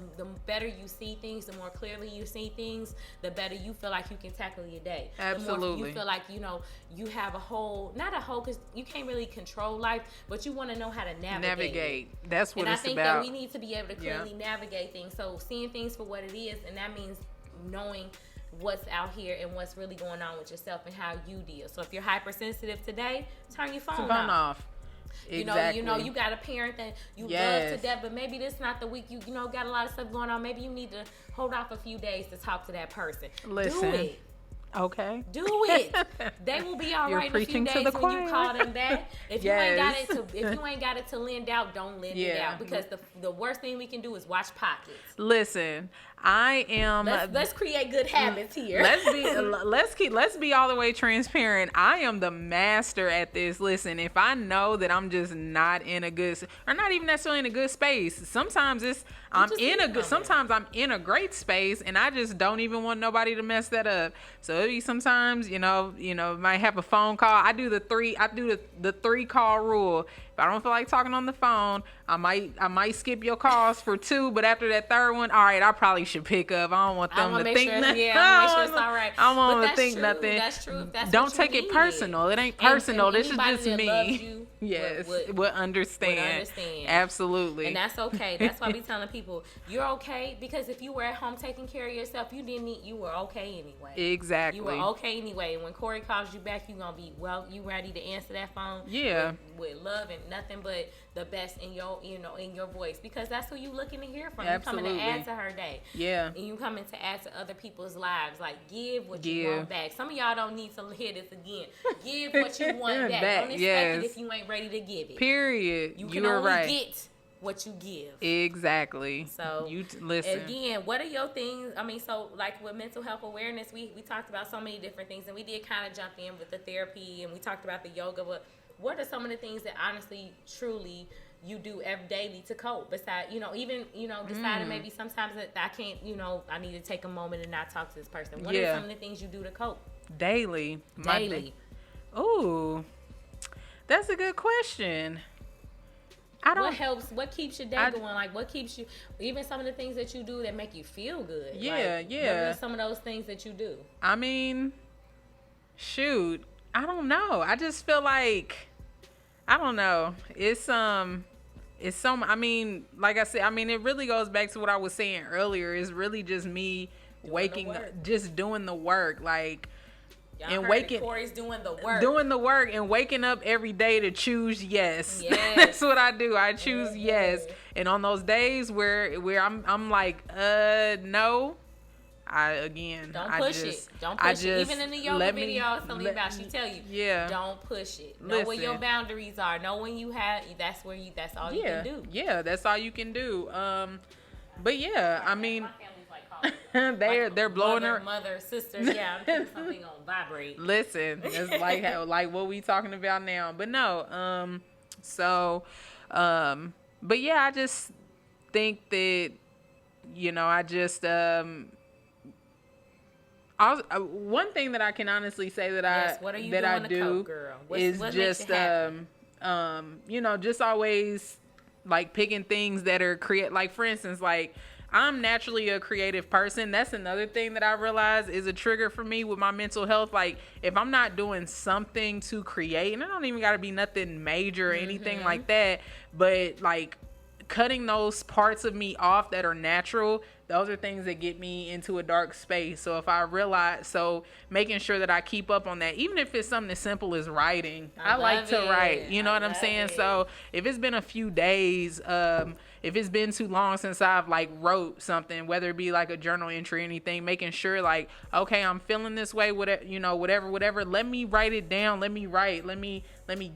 better you see things, the more clearly you see things, the better you feel like you can tackle your day. Absolutely. The more you feel like, you have because you can't really control life, but you want to know how to navigate. That's what it's about. And I think that we need to be able to clearly navigate things. So seeing things for what it is, and that means knowing what's out here and what's really going on with yourself and how you deal. So if you're hypersensitive today, turn your phone off. Exactly. You got a parent that you love to death, but maybe this not the week you got a lot of stuff going on. Maybe you need to hold off a few days to talk to that person. Listen. Do it. Okay. Do it. They will be all right in a few days when you call them back. If you ain't got it to lend out, don't lend it out, because the worst thing we can do is watch pockets. Listen, I am. Let's create good habits here. Let's be all the way transparent. I am the master at this. Listen, if I know that I'm just not in a good, or not even necessarily in a good space, sometimes sometimes I'm in a great space and I just don't even want nobody to mess that up. So it'll be sometimes, might have a phone call. I do the three call rule. If I don't feel like talking on the phone, I might skip your calls for 2, but after that third one, all right, I probably should pick up. I don't want them to think nothing. Yeah, I want to make sure it's all right. I don't want them to think nothing. That's true. Don't take it personal. It ain't personal. And this is just that me. Loves you would understand. Absolutely. And that's okay. That's why we telling people you're okay, because if you were at home taking care of yourself, you were okay anyway. Exactly. You were okay anyway. And when Corey calls you back, you're gonna be you ready to answer that phone. Yeah. With love and nothing but the best in your in your voice, because that's who you looking to hear from. Absolutely. You coming to add to her day. Yeah. And you coming to add to other people's lives. Like, give what you want back. Some of y'all don't need to hear this again. Give what you want back. Don't expect it if you ain't ready to give it. Period. You can only get what you give. Exactly. So listen. Again, what are your things? So like with mental health awareness, we talked about so many different things, and we did kind of jump in with the therapy, and we talked about the yoga, but what are some of the things that honestly, truly you do every daily to cope. Besides, even deciding maybe sometimes that I can't, I need to take a moment and not talk to this person. What are some of the things you do to cope? Daily. Ooh, that's a good question. What helps? What keeps your day going? Like, what keeps you? Even some of the things that you do that make you feel good. Yeah. What are some of those things that you do? I mean, shoot, I don't know. I just feel like, I don't know. It's so. I mean, like I said, it really goes back to what I was saying earlier. It's really just me waking up, just doing the work, like. Y'all and waking, Corey's doing the work and waking up every day to choose yes. That's what I do. I choose yes. And on those days where I'm like no, don't push it. Even in the yoga video I was telling you about, she tell you don't push it. Know where your boundaries are. Know when you have. That's all you can do. Yeah, that's all you can do. But yeah, I mean. They're blowing her mother, sister. Yeah, I'm putting something on vibrate. Listen, it's like like what we talking about now. But no, but yeah, I just think that I just one thing that I can honestly say that what are you that doing I do cope, girl? is what just just always like picking things that are like for instance like. I'm naturally a creative person. That's another thing that I realize is a trigger for me with my mental health. Like, if I'm not doing something to create, and it don't even got to be nothing major or anything like that, but like cutting those parts of me off that are natural, those are things that get me into a dark space. So if I realize, making sure that I keep up on that, even if it's something as simple as writing. I like to write, you know what I'm saying? So if it's been a few days, if it's been too long since I've like wrote something, whether it be like a journal entry or anything, making sure like, okay, I'm feeling this way, whatever, let me write it down. Let me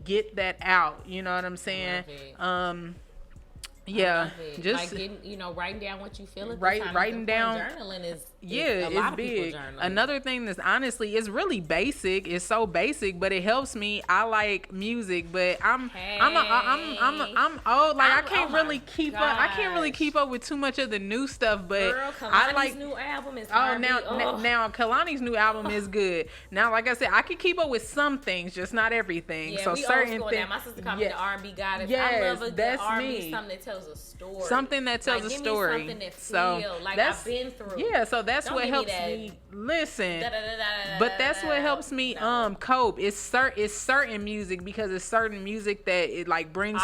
get that out. You know what I'm saying? Yeah, just like getting, writing down what you feel at the time. Writing down, journaling is it's big. Another thing that's honestly is really basic. It's so basic, but it helps me. I like music, but I'm old. Like I can't really keep up. I can't really keep up with too much of the new stuff. But girl, I like new album is now Kalani's new album is good. Now, like I said, I can keep up with some things, just not everything. Yeah, so certain things. My sister called me the R&B goddess. I love a good R&B, something that tells a story. Something that tells a story. Give me something that feel like I've been through. Yeah, so that's what helps me listen. But that's what helps me cope. It's certain music, because it's certain music that it like brings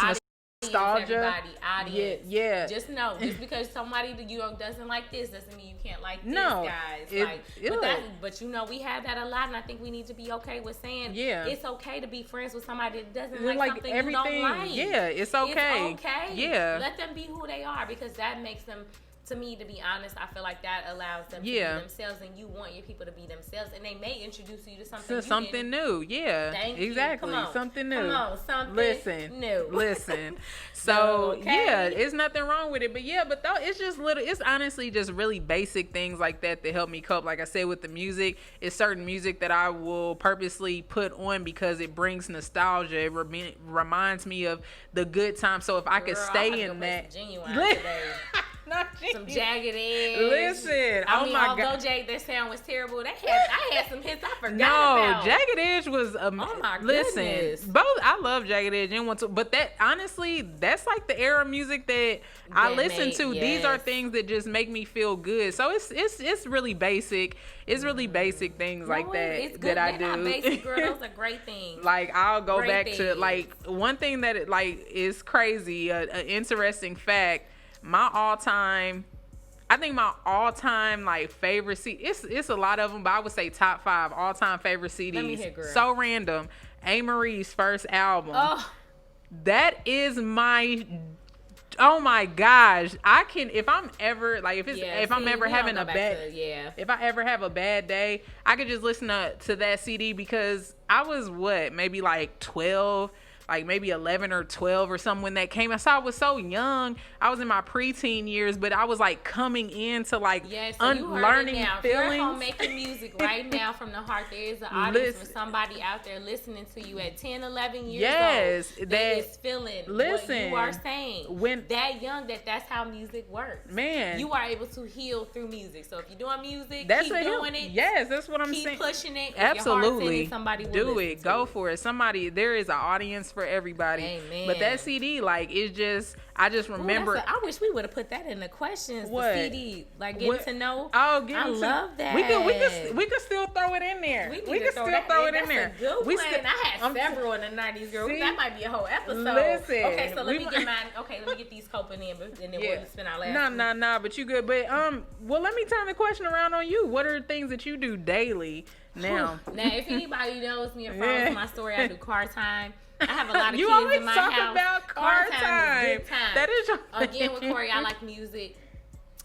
nostalgia. Audience. Yeah. Just know, just because somebody doesn't like this doesn't mean you can't like this, no, guys. But we have that a lot, and I think we need to be okay with saying it's okay to be friends with somebody that doesn't like something everything. You don't like. Yeah, it's okay. It's okay. Yeah. Let them be who they are, because that makes them. To me, to be honest, I feel like that allows them to be themselves, and you want your people to be themselves, and they may introduce you to something new. Yeah, Thank exactly. You. Come on. Something new. Come on, something new. Listen. So yeah, it's nothing wrong with it, but it's just it's honestly just really basic things like that help me cope. Like I said, with the music, it's certain music that I will purposely put on because it brings nostalgia. It reminds me of the good times. So if I could stay in that. Some Jagged Edge. Listen, although their sound was terrible, I had some hits I forgot about. Jagged Edge was oh my goodness. Both I love Jagged Edge and but that honestly, that's like the era of music that I listen to. Yes. These are things that just make me feel good. So it's really basic. It's really basic things like that that I do. Not basic, girl. Those are great things. Like I'll go back to like one thing that is crazy, an interesting fact. My all-time like favorite CD, it's a lot of them, but I would say top 5 all-time favorite CDs. Let me hear, girl. So random. A. Marie's first album. Oh. That is my. Oh my gosh! I can if I'm ever having a bad if I ever have a bad day, I could just listen to that CD because I was maybe like 12. like maybe 11 or 12 or something when that came out. So I was so young. I was in my preteen years, but I was like coming into like unlearning feelings. If you're at home making music right now from the heart, there is an audience for somebody out there listening to you at 10, 11 years old that is feeling what you are saying. When that young, that's how music works. Man. You are able to heal through music. So if you're doing music, keep doing it. Yes, that's what I'm saying. Keep pushing it. Absolutely. Somebody will do it. Go for it. Somebody, there is an audience for everybody. Amen. But that CD, like, it's just, I just remember. I wish we would have put that in the questions. What? The CD, like getting to know. Oh, I love that. We could still throw it in there. We could still throw it in there. That's a good plan. I had several in the 90s, girl. That might be a whole episode. Listen. Okay, so let me get mine. Okay, let me get these coping in, and then we'll spend our last. No, but you good. But well, let me turn the question around on you. What are the things that you do daily now? Now, if anybody knows me or follows my story, I do car time. I have a lot of you kids in my house. You always talk about car time. Is good time. That is your again with Corey. I like music.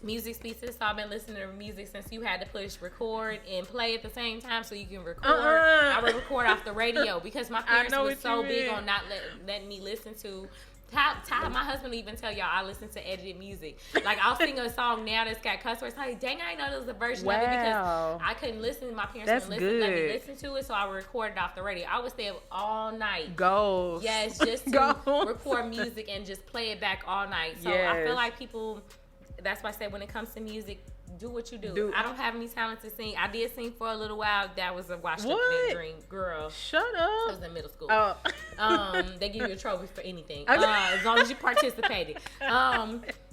Music speaks to the soul. I've been listening to music since you had to push record and play at the same time so you can record. I would record off the radio because my parents were so big on not letting me listen to. Ty, my husband will even tell y'all I listen to edited music. Like I'll sing a song now that's got cuss words. Like, dang, I didn't know there was a version of it because I couldn't listen. My parents wouldn't let me listen to it, so I would record it off the radio. I would stay up all night. Goals. Yes, just to record music and just play it back all night. So I feel like people. That's why I said when it comes to music, do what you do. I don't have any talent to sing. I did sing for a little while. That was a washed up dream, girl. Shut up. I was in middle school. Oh. They give you a trophy for anything, as long as you participated.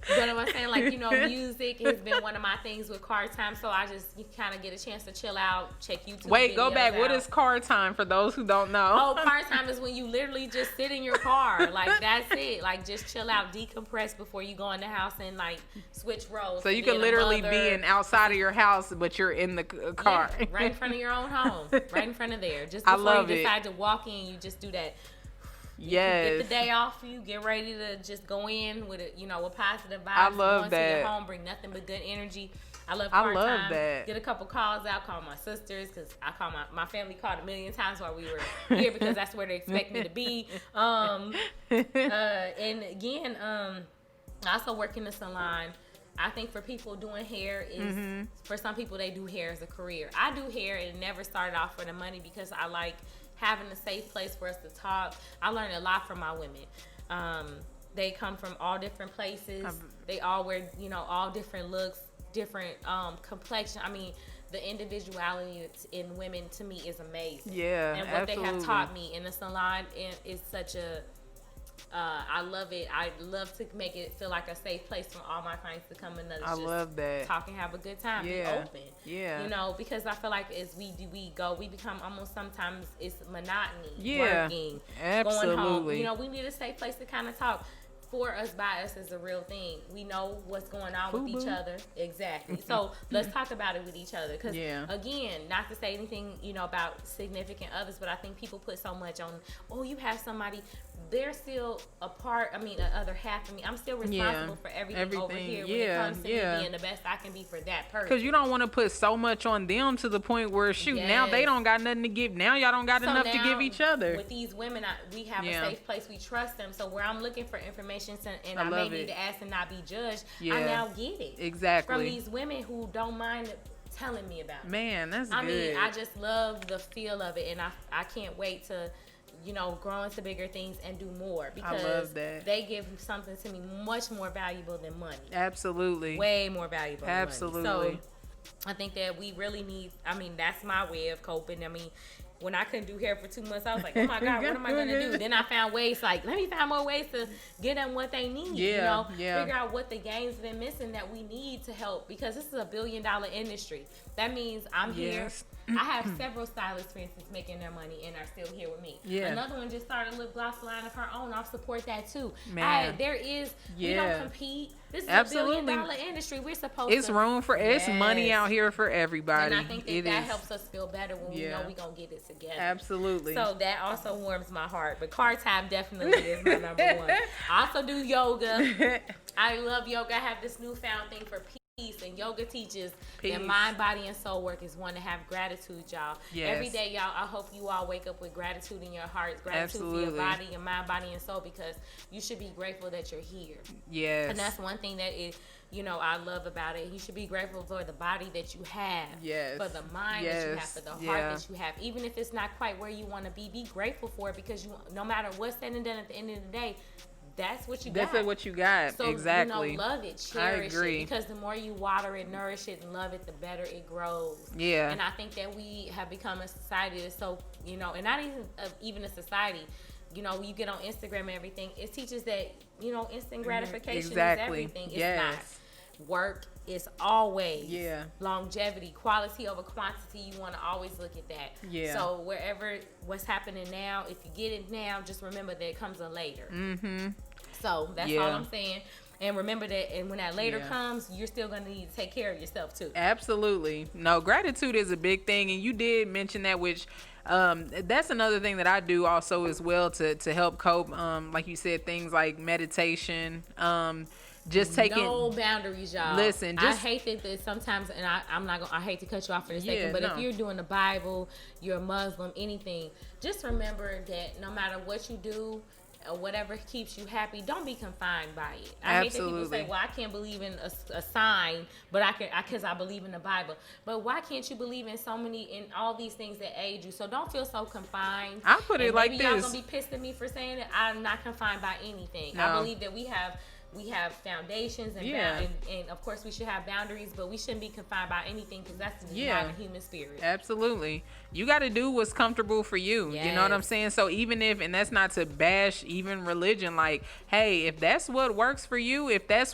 But I'm saying, like, you know, music has been one of my things with car time. So I just kind of get a chance to chill out, check YouTube. Wait, go back. What is car time for those who don't know? Oh, car time is when you literally just sit in your car. Like, that's it. Like, just chill out, decompress before you go in the house and, like, switch roles. So you can literally be outside of your house, but you're in the car. Yeah, right in front of your own home. Right in front of there. Just before you decide to walk in, you just do that. Yes. Get the day off for you. Get ready to just go in with a positive vibe. I love go that. into your home, bring nothing but good energy. I love car time. That. Get a couple calls out. Call my sisters because I call my family called a million times while we were here because that's where they expect me to be. And again, I also work in the salon. I think for people doing hair is for some people they do hair as a career. I do hair and it never started off for the money because I like having a safe place for us to talk. I learned a lot from my women. They come from all different places. They all wear, all different looks, different complexion. I mean, the individuality in women to me is amazing. Yeah, and what they have taught me in the salon is such a. I love it. I love to make it feel like a safe place for all my clients to come and love that. Talk and have a good time. Yeah. Be open. Yeah. Because I feel like as we become almost sometimes it's monotony. Yeah. Working. Absolutely. Going home. We need a safe place to kind of talk. For us, by us is a real thing. We know what's going on with each other. Exactly. So let's talk about it with each other. Because again, not to say anything, about significant others, but I think people put so much on, you have somebody, they're still a part, the other half of me. I'm still responsible for everything over here when it comes to me being the best I can be for that person. Because you don't want to put so much on them to the point where, now they don't got nothing to give. Now y'all don't got enough to give each other. With these women, we have a safe place. We trust them. So where I'm looking for information and I may need to ask and not be judged, I now get it. Exactly. From these women who don't mind telling me about it. Man, that's good. I mean, I just love the feel of it, and I can't wait to grow into bigger things and do more because I love that. They give something to me much more valuable than money. Absolutely. Way more valuable than Absolutely. money. So I think that we really need, that's my way of coping. When I couldn't do hair for 2 months, I was like, oh my God, what am I going to do? Then I found ways, let me find more ways to get them what they need. Figure out what the game's been missing that we need to help because this is $1 billion industry. That means I'm here. I have several stylists, for instance, making their money and are still here with me. Yeah. Another one just started a lip gloss line of her own. I'll support that too. Man. We don't compete. This is Absolutely. $1 billion industry. We're supposed it's room for it's money out here for everybody. And I think that helps us feel better when we know we're going to get it together. Absolutely. So that also warms my heart. But car time definitely is my number one. I also do yoga. I love yoga. I have this newfound thing for people. peace, and yoga teaches Peace. that mind, body, and soul work is one to have gratitude, y'all. Yes. Every day, y'all, I hope you all wake up with gratitude in your hearts, gratitude for your body, your mind, body, and soul, because you should be grateful that you're here. Yes. And that's one thing that is, I love about it. You should be grateful for the body that you have, yes, for the mind that you have, for the heart that you have. Even if it's not quite where you want to be grateful for it, because no matter what's said and done at the end of the day, that's what you got. That's what you got. So, exactly. Love it, cherish it, because the more you water it, nourish it, and love it, the better it grows. Yeah. And I think that we have become a society that's so, and not even a society. When you get on Instagram and everything, it teaches that, instant gratification is everything. It's not. Work is always longevity, quality over quantity. You want to always look at that. Yeah. So what's happening now, if you get it now, just remember that it comes a later. Mm-hmm. So that's all I'm saying. And remember that, and when that later comes, you're still going to need to take care of yourself too. Absolutely. No, gratitude is a big thing, and you did mention that, which that's another thing that I do also as well to help cope. Like you said, things like meditation. Just taking no boundaries, y'all. Listen, I hate that sometimes, and I hate to cut you off for a second, but if you're doing the Bible, you're a Muslim, anything, just remember that no matter what you do, or whatever keeps you happy, don't be confined by it. I hate that people say, well, I can't believe in a sign, but because I believe in the Bible. But why can't you believe in all these things that aid you? So don't feel so confined. I put it like this. Maybe y'all gonna be pissed at me for saying that. I'm not confined by anything. No. I believe that we have foundations and of course we should have boundaries, but we shouldn't be confined by anything, because that's the design of human spirit. Absolutely. You got to do what's comfortable for you. Yes. You know what I'm saying? So even if, and that's not to bash even religion, like, hey, if that's what works for you, if that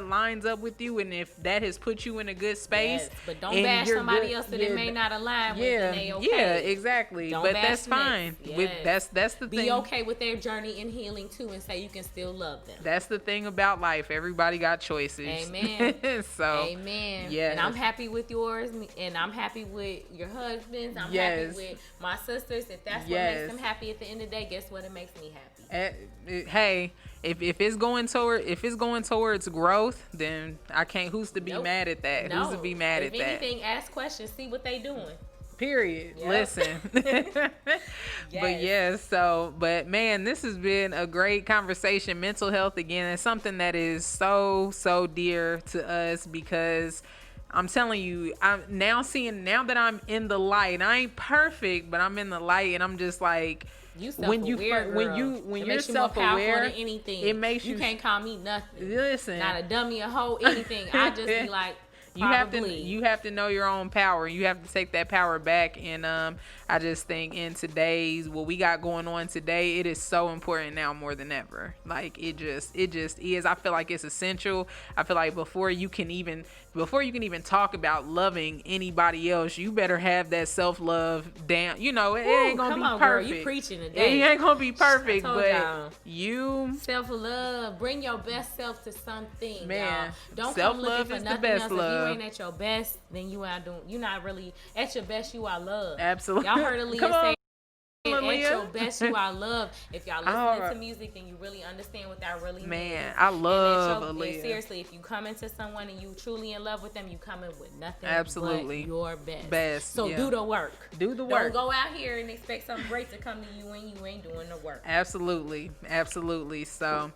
lines up with you, and if that has put you in a good space, but don't bash somebody else that it may not align with, and they okay. Yeah, exactly. Don't, but that's fine. That's the thing. Be okay with their journey in healing too, and say you can still love them. That's the thing about life. Everybody got choices. Amen. So amen. Yeah. And I'm happy with yours, and I'm happy with your husbands. I'm happy with my sisters. If that's what makes them happy at the end of the day, guess what? It makes me happy. Hey, if it's going towards growth, then I can't. Who's to be mad at that? No. Who's to be mad at that? If anything, ask questions. See what they doing. Period. Yep. Listen. Yes. But man, this has been a great conversation. Mental health, again, is something that is so dear to us, because I'm telling you, I'm now that I'm in the light. I ain't perfect, but I'm in the light, and I'm just like, when you're self-aware, anything, it makes you can't call me nothing. Listen, not a dummy, a hoe, anything. I just be like, you have to know your own power. You have to take that power back. And I just think in today's, what we got going on today, it is so important now more than ever. Like it just is. I feel like it's essential. I feel like before you can even talk about loving anybody else, you better have that self-love down. It ain't gonna be perfect. Girl, you preaching today. It ain't gonna be perfect, but y'all. You self-love, bring your best self to something, man. Y'all. Don't self-love come looking for is nothing the best else. love. If you ain't at your best, then you're not really at your best. You are loved. Absolutely. Y'all heard Aaliyah say, at Aaliyah. your best, you are loved. If y'all listening to music, then you really understand what that really means. Man, I love Aaliyah. Seriously, if you come into someone and you truly in love with them, you come in with nothing absolutely but your best. So do the work. Do the work. Don't go out here and expect something great to come to you when you ain't doing the work. Absolutely. So,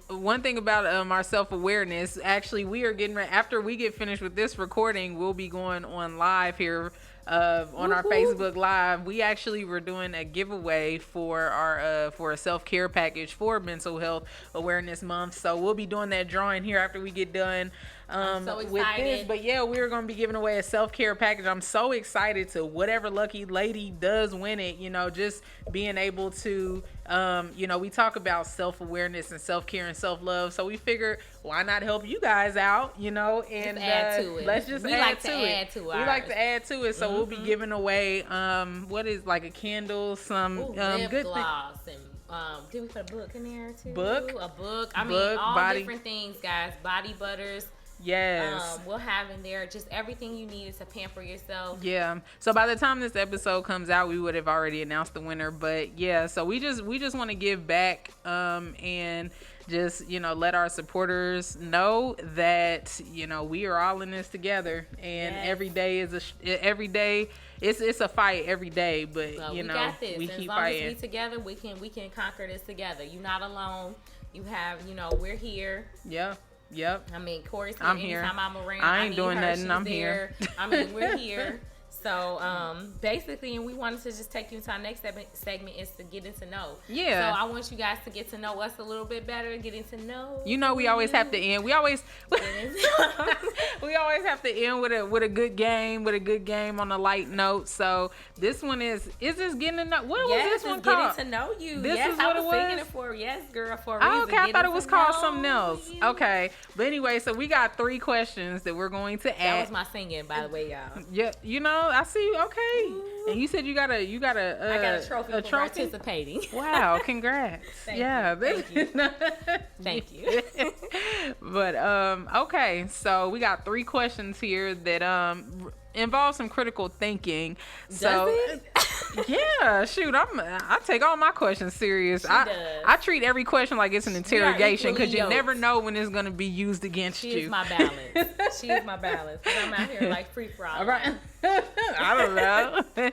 one thing about our self-awareness, actually, we are getting ready. After we get finished with this recording, we'll be going on live here on our Facebook Live. We actually were doing a giveaway for a self-care package for Mental Health Awareness Month. So we'll be doing that drawing here after we get done I'm so with this. But yeah, we're going to be giving away a self-care package. I'm so excited to whatever lucky lady does win it, just being able to, we talk about self-awareness and self-care and self-love. So we figured, why not help you guys out, and add to it. Let's just we add like to add it. To we like to add to it. So we'll be giving away, what is like a candle, some lip good gloss and did we put a book in there too? Book. A book. I mean, all different things, guys. Body butters. Yes. We'll have in there just everything you need to pamper yourself. Yeah. So by the time this episode comes out, we would have already announced the winner. But yeah, so we just want to give back and just, let our supporters know that, we are all in this together, and Yes. every day it's a fight every day, but So we got this. we As keep long fighting. as we together, we can conquer this together. You're not alone. You have, we're here. Yep. I mean, Corey said I'm here. anytime I'm around, I ain't need doing her, nothing. she's I'm there. here. I mean, we're here. So, basically, and we wanted to just take you into our next segment is to getting to know. Yeah. So I want you guys to get to know us a little bit better, getting to know. We always have to end. We always Getting we always have to end with a good game on a light note. So this one is this getting to know? What was this one called? Getting to know you. This yes, is what I it was singing was? it for. Yes, girl, for a reason. Oh, okay, I thought Getting it was to called know something else. you. Okay, but anyway, so we got 3 questions that we're going to That ask. was my singing, by the way, y'all. Yeah, I see. Okay, and you said you got a I got a trophy for participating. Wow, congrats. Thank yeah, you. Thank you. But okay, so we got 3 questions here that involve some critical thinking. So Does it? yeah, shoot, I take all my questions serious. She I does. treat every question like it's an interrogation, because you equally never yoked. know when it's going to be used against She you. is my balance. She is my balance. 'Cause I'm out here like free for all. All right. I don't know.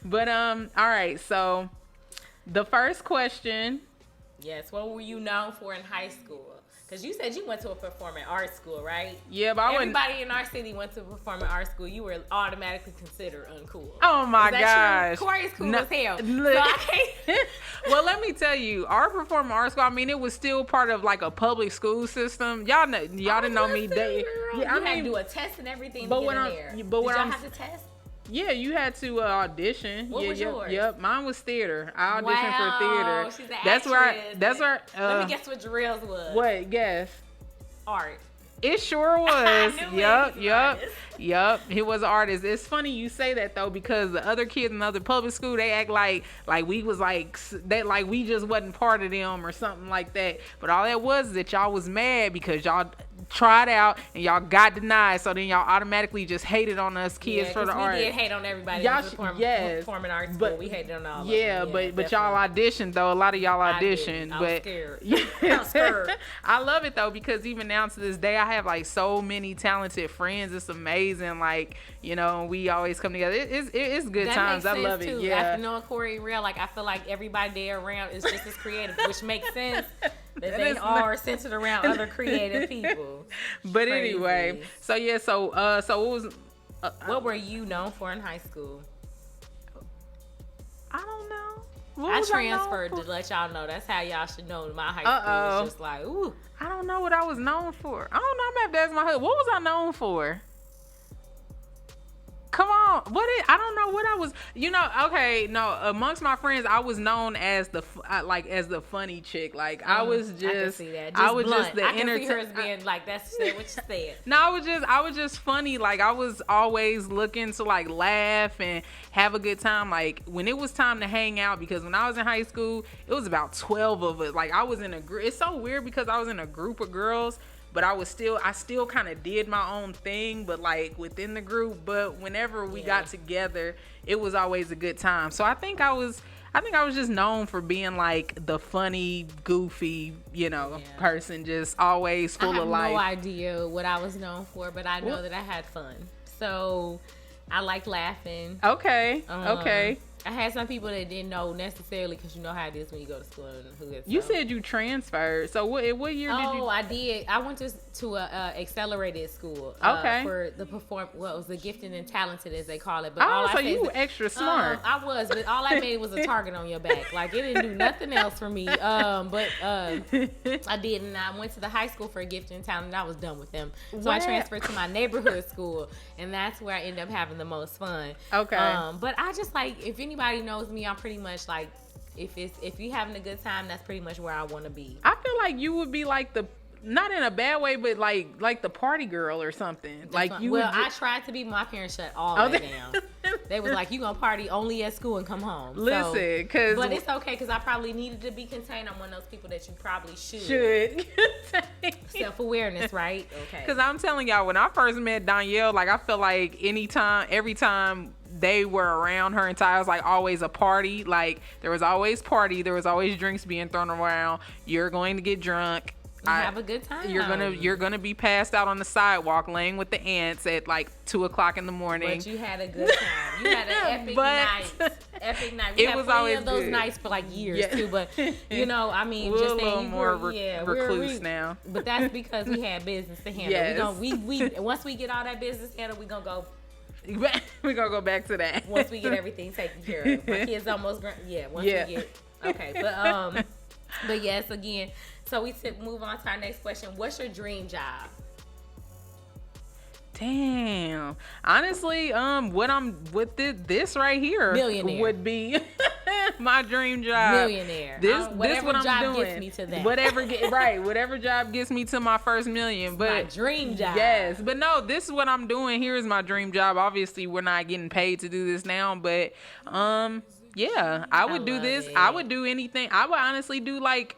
But all right, so the first question. Yes. What were you known for in high school? Because you said you went to a performing arts school, right? Yeah, but I wouldn't. Everybody in our city went to a performing arts school. You were automatically considered uncool. Oh my Is that gosh. true? Corey's cool No, as hell. look. So I can't. Well, let me tell you, our performing arts school, I mean, it was still part of like a public school system. Y'all didn't know me. You had to do a test and everything to get in there. Did y'all have to test? Yeah, you had to audition. What was yours? Yep, mine was theater. I auditioned for theater. She's an That's actress. where. Let me guess what Jarrell's was. What? Guess. Art. It sure was. knew it. Yep, He's an yep, artist. yep. He was an artist. It's funny you say that though, because the other kids in other public school, they act like we was like that, like we just wasn't part of them or something like that. But all that was that y'all was mad because y'all tried out and y'all got denied, so then y'all automatically just hated on us kids for the art. We did hate on everybody. Y'all Performing arts school. but We hated on all. yeah, of them. but y'all auditioned though. A lot of y'all auditioned, I was but scared. Yeah. I was scared. I love it though, because even now to this day, I have like so many talented friends. It's amazing. Like, we always come together. It's good That times. makes I love sense, it. too. Yeah. After knowing Corey real, like I feel like everybody there around is just as creative, which makes sense. That they all are centered around other creative people. But Crazy. anyway, so yeah, so what was? What were you known for in high school? I don't know. What I was transferred known to for? let y'all know. That's how y'all should know. My high school was just like, ooh. I don't know what I was known for. I don't know. I'm gonna have to ask my husband. What was I known for? Come on, I don't know what I was. Okay, no. Amongst my friends, I was known as the funny chick. Like I was just, I can see that. I was blunt. just the I can see her as entertainer. being like that's what you said. No, I was just funny. Like I was always looking to like laugh and have a good time. Like when it was time to hang out, because when I was in high school, it was about 12 of us. Like I was in a group. It's so weird because I was in a group of girls, but I still kind of did my own thing, but like within the group. But whenever we got together, it was always a good time. So I think I was just known for being like the funny, goofy, person, just always full of life. I have no idea what I was known for, but I know that I had fun. So I liked laughing. Okay. Okay. I had some people that didn't know necessarily, because you know how it is when you go to school in the hood. You said you transferred. So what year did you? Oh, I did. I went to a accelerated school. Okay. For the it was the gifted and talented, as they call it. But so you were extra smart. I was, but all I made was a target on your back. Like it didn't do nothing else for me. I did, and I went to the high school for gifted and talented. And I was done with them, so I transferred to my neighborhood school, and that's where I ended up having the most fun. Okay. But I just like, if anybody knows me, I'm pretty much like, if you having a good time, that's pretty much where I want to be. I feel like you would be like not in a bad way, but like the party girl or something. That's like fun. you. Well, I tried to be. My parents shut all that down. They was like, you gonna party only at school and come home. Listen, cause but it's okay, because I probably needed to be contained. I'm one of those people that you probably should. Self-awareness, right? Okay. Because I'm telling y'all, when I first met Danielle, like, I feel like every time they were around her entire, it was like always a party. Like, there was always party. There was always drinks being thrown around. You're going to get drunk. Have a good time. You're gonna be passed out on the sidewalk, laying with the ants at like 2:00 in the morning. But you had a good time. You had an epic night. Epic night. We it had was plenty always of those good. nights for like years too. But you know, I mean, we're just a little saying, more recluse now. But that's because we had business to handle. Yes. We once we get all that business handled, we gonna go. We're gonna go back to that once we get everything taken care of. My kids almost we get okay, but yes, again. So we move on to our next question. What's your dream job? Damn. Honestly, this right here millionaire would be my dream job. Millionaire. This whatever what job I'm doing. Gets me to that. Whatever job gets me to my first million. But my dream job. Yes, but no, this is what I'm doing. Here is my dream job. Obviously, we're not getting paid to do this now, but yeah, I would do this. It. I would do anything. I would honestly do like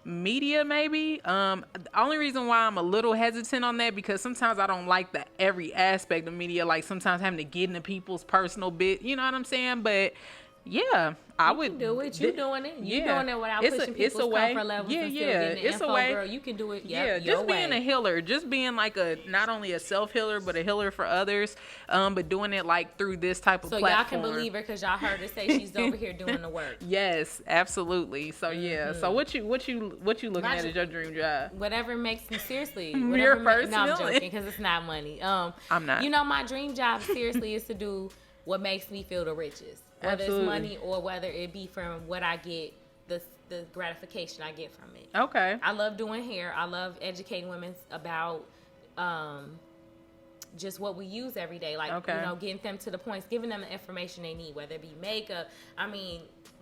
media maybe. The only reason why I'm a little hesitant on that, because sometimes I don't like every aspect of media, like sometimes having to get into people's personal bit, you know what I'm saying? But yeah, I would do it. You doing it. You doing it without pushing people's comfort levels. Yeah, and still yeah. getting the It's info, a way. Girl, you can do it. Yeah, just being a healer, just being like not only a self healer but a healer for others. But doing it like through this type of platform. So y'all can believe her because y'all heard her say she's over here doing the work. Yes, absolutely. So yeah. So what you looking at as your dream job? Whatever makes me seriously. Your first no, I'm million. joking because it's not money. I'm not. You know, my dream job seriously is to do what makes me feel the richest. Whether Absolutely. it's money or whether it be from what I get, the gratification I get from it. Okay. I love doing hair. I love educating women about just what we use every day. Like, you know, getting them to the points, giving them the information they need, whether it be makeup. I mean,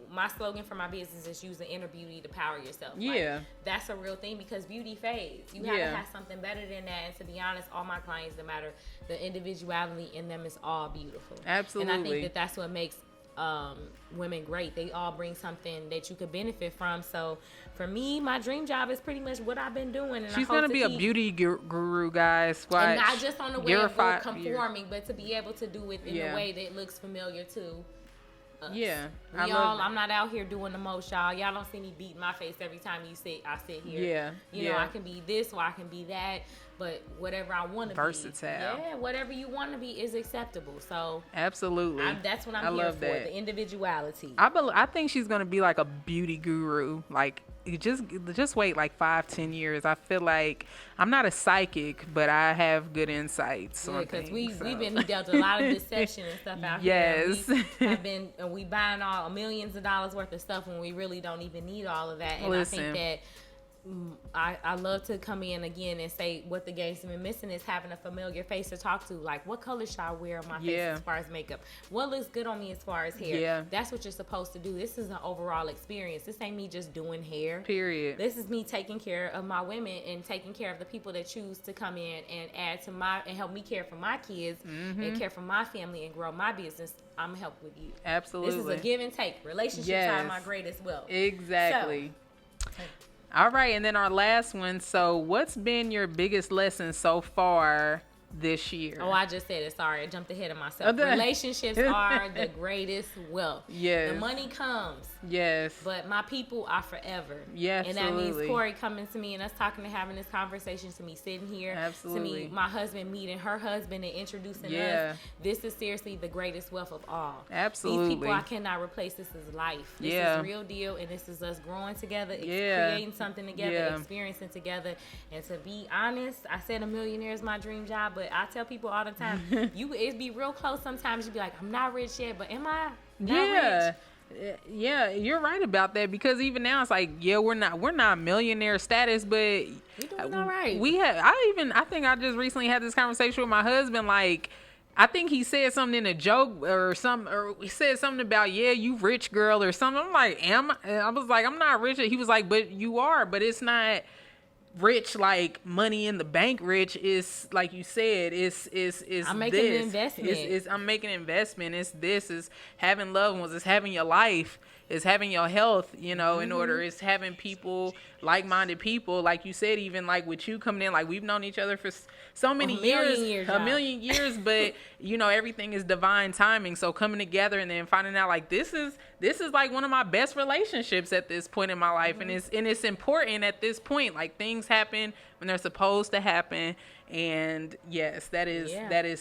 my slogan for my business is use the inner beauty to power yourself. Yeah. Like, that's a real thing because beauty fades. You have to have something better than that. And to be honest, all my clients, no matter the individuality in them, is all beautiful. Absolutely. And I think that's what makes women great. They all bring something that you could benefit from. So for me, my dream job is pretty much what I've been doing. And she's gonna be a beauty guru, guys. Watch. And not just on the way of conforming, but to be able to do it in a way that looks familiar to us. Yeah, I'm not out here doing the most, y'all. Y'all don't see me beating my face every time I sit here. Yeah, you know, I can be this or I can be that. But whatever I want to be, versatile. Yeah, whatever you want to be is acceptable. So absolutely, that's what I'm here for. The individuality. I think she's gonna be like a beauty guru. Like just wait like 5-10 years. I feel like I'm not a psychic, but I have good insights. Yeah, because we've been dealt a lot of deception and stuff out here. Yes, we buying all millions of dollars worth of stuff when we really don't even need all of that. And Listen. I think that. I love to come in again and say what the game's been missing is having a familiar face to talk to. Like, what color should I wear on my face as far as makeup? What looks good on me as far as hair? Yeah. That's what you're supposed to do. This is an overall experience. This ain't me just doing hair. Period. This is me taking care of my women and taking care of the people that choose to come in and add to and help me care for my kids and care for my family and grow my business. I'm gonna help with you. Absolutely. This is a give and take. Relationships are my greatest wealth. Exactly. So, all right, and then our last one. So, what's been your biggest lesson so far this year? Oh, I just said it. Sorry, I jumped ahead of myself. Relationships are the greatest wealth. Yes. The money comes. Yes. But my people are forever. Yes, and that means Corey coming to me and us talking and having this conversation, to me sitting here. Absolutely. To me, my husband meeting her husband and introducing us. This is seriously the greatest wealth of all. Absolutely. These people I cannot replace. This is life. This is real deal, and this is us growing together, creating something together, experiencing together. And to be honest, I said a millionaire is my dream job, but I tell people all the time, it'd be real close sometimes. You'd be like, I'm not rich yet, but am I not rich? Yeah, you're right about that, because even now it's like, we're not millionaire status, but we doing all right. I think I just recently had this conversation with my husband. Like, I think he said something in a joke or he said something about, you rich girl or something. I'm like, I was like, I'm not rich. He was like, but you are, but it's not rich, like money in the bank rich. Is like you said, is I'm making this. an investment. I'm making an investment. It's this, is having loved ones, it's having your life, it's having your health, you know, in order. It's having people, like-minded people, like you said, even like with you coming in, like we've known each other for so many years, a million years, but you know, everything is divine timing. So coming together and then finding out like this is like one of my best relationships at this point in my life. And it's important at this point, like things happen when they're supposed to happen. And yes, that is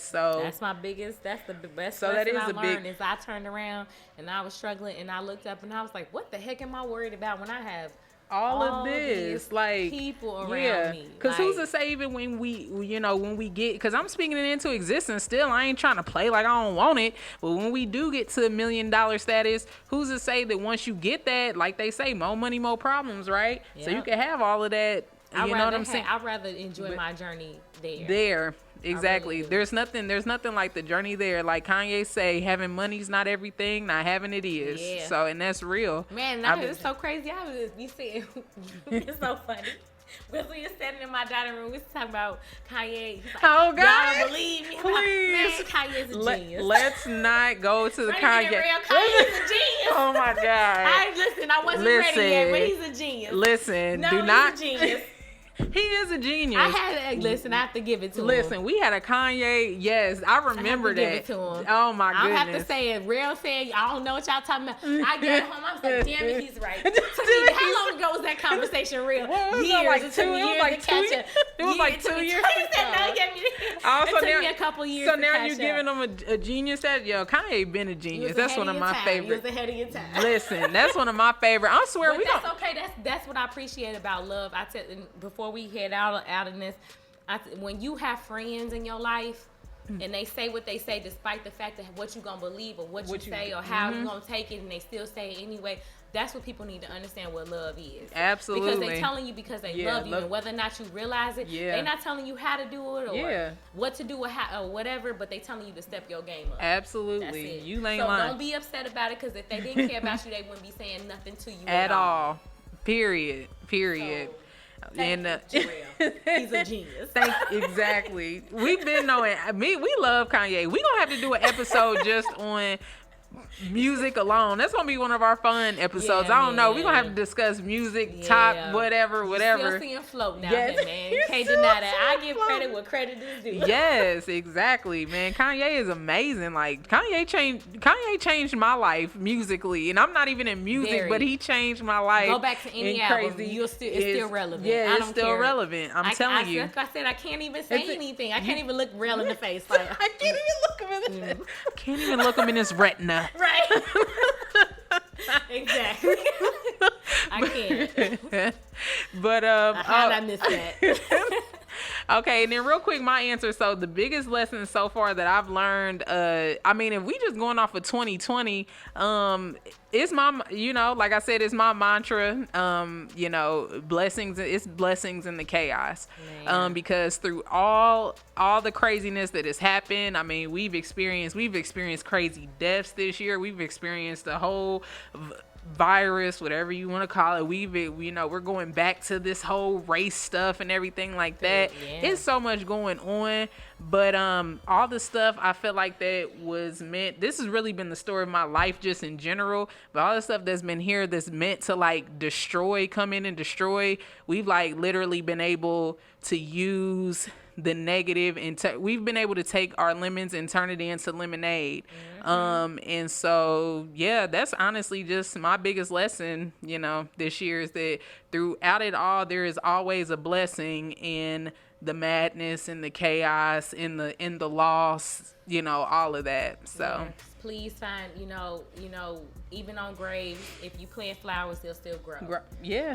so. That's my biggest. That's the best so lesson that is I the learned. big. Is I turned around and I was struggling and I looked up and I was like, "What the heck am I worried about when I have all of this, like people around me?" Because who's to say, even when we get, because I'm speaking it into existence still, I ain't trying to play like I don't want it, but when we do get to $1 million status, who's to say that once you get that, like they say, more money, more problems, right? So you can have all of that. You know what I'm saying? I'd rather enjoy my journey there. There, exactly. Really There's nothing like the journey there. Like Kanye say, having money's not everything, not having it is. Yeah. So, and that's real. Man, it's so crazy. I was you saying it's so funny. Because we were standing in my dining room, we was talking about Kanye. He's like, oh God, y'all don't believe me. Please. Man, Kanye's a genius. Let's not go to the Kanye. Kanye's a genius. Oh my God. I wasn't ready yet, but he's a genius. Listen, no, do not. He's a genius. He is a genius. I have to give it to him. Listen, we had a Kanye. Yes, I remember that. Give it to him. Oh my goodness. I have to say it. Real thing. I don't know what y'all talking about. I get home. I was like, damn it, he's right. How long ago was that conversation real? Years. Like it took me years to catch up. It was like 2 years. It took me a couple years. So now you're giving him a genius that Kanye been a genius. That's one of my favorite. He was ahead of your time. Listen, that's one of my favorite. I swear but we that's don't. Okay. That's what I appreciate about love. I tell before we head out of this, when you have friends in your life and they say what they say despite the fact that what you gonna believe or what you say or how you gonna take it, and they still say it anyway, that's what people need to understand what love is. Absolutely. Because they're telling you because they love you, and whether or not you realize it, they're not telling you how to do it or what to do or whatever, but they telling you to step your game up. Absolutely. That's it. You ain't so lying. Don't be upset about it, because if they didn't care about you, they wouldn't be saying nothing to you at all. Period. So, and he's a genius. Exactly. We've been knowing we love Kanye. We gonna have to do an episode just on music alone. That's gonna be one of our fun episodes. I don't know. We're gonna have to discuss music, top, whatever. Still seeing float now, man. Can't deny that. I give credit where credit is due. Yes, exactly, man. Kanye is amazing. Like Kanye changed my life musically, and I'm not even in music, but he changed my life. Go back to any album, it's still relevant. Yeah, it's still relevant. I'm telling you. Like I said, I can't even say anything. I can't even look real in the face. Like I can't even look him in the face. Can't even look him in his retina. Right. Exactly. I can't. But how did I miss that? Okay, and then real quick, my answer. So the biggest lesson so far that I've learned, I mean, if we just going off of 2020, it's my, like I said, it's my mantra. Blessings. It's blessings in the chaos. Because through all the craziness that has happened, I mean, we've experienced crazy deaths this year. We've experienced the whole virus, whatever you want to call it. We're going back to this whole race stuff and everything like that. It's so much going on, but all the stuff I feel like that was meant, this has really been the story of my life just in general, but all the stuff that's been here that's meant to like come in and destroy, we've like literally been able to use the negative and we've been able to take our lemons and turn it into lemonade. And so that's honestly just my biggest lesson this year, is that throughout it all there is always a blessing in the madness and the chaos, in the loss, all of that. So please find, even on graves, if you plant flowers, they'll still grow.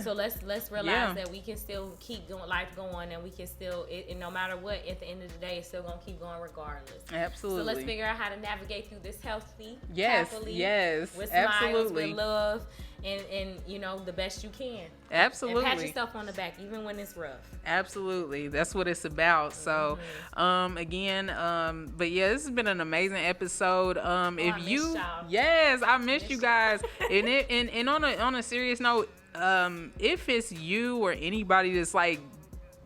So let's realize that we can still keep life going, and we can still, and no matter what, at the end of the day, it's still gonna keep going regardless. Absolutely. So let's figure out how to navigate through this healthy, happily, with smiles, with love, and the best you can. Absolutely. And pat yourself on the back, even when it's rough. Absolutely. That's what it's about. So, again, but this has been an amazing episode. I missed you guys. And on a serious note, if it's you or anybody that's like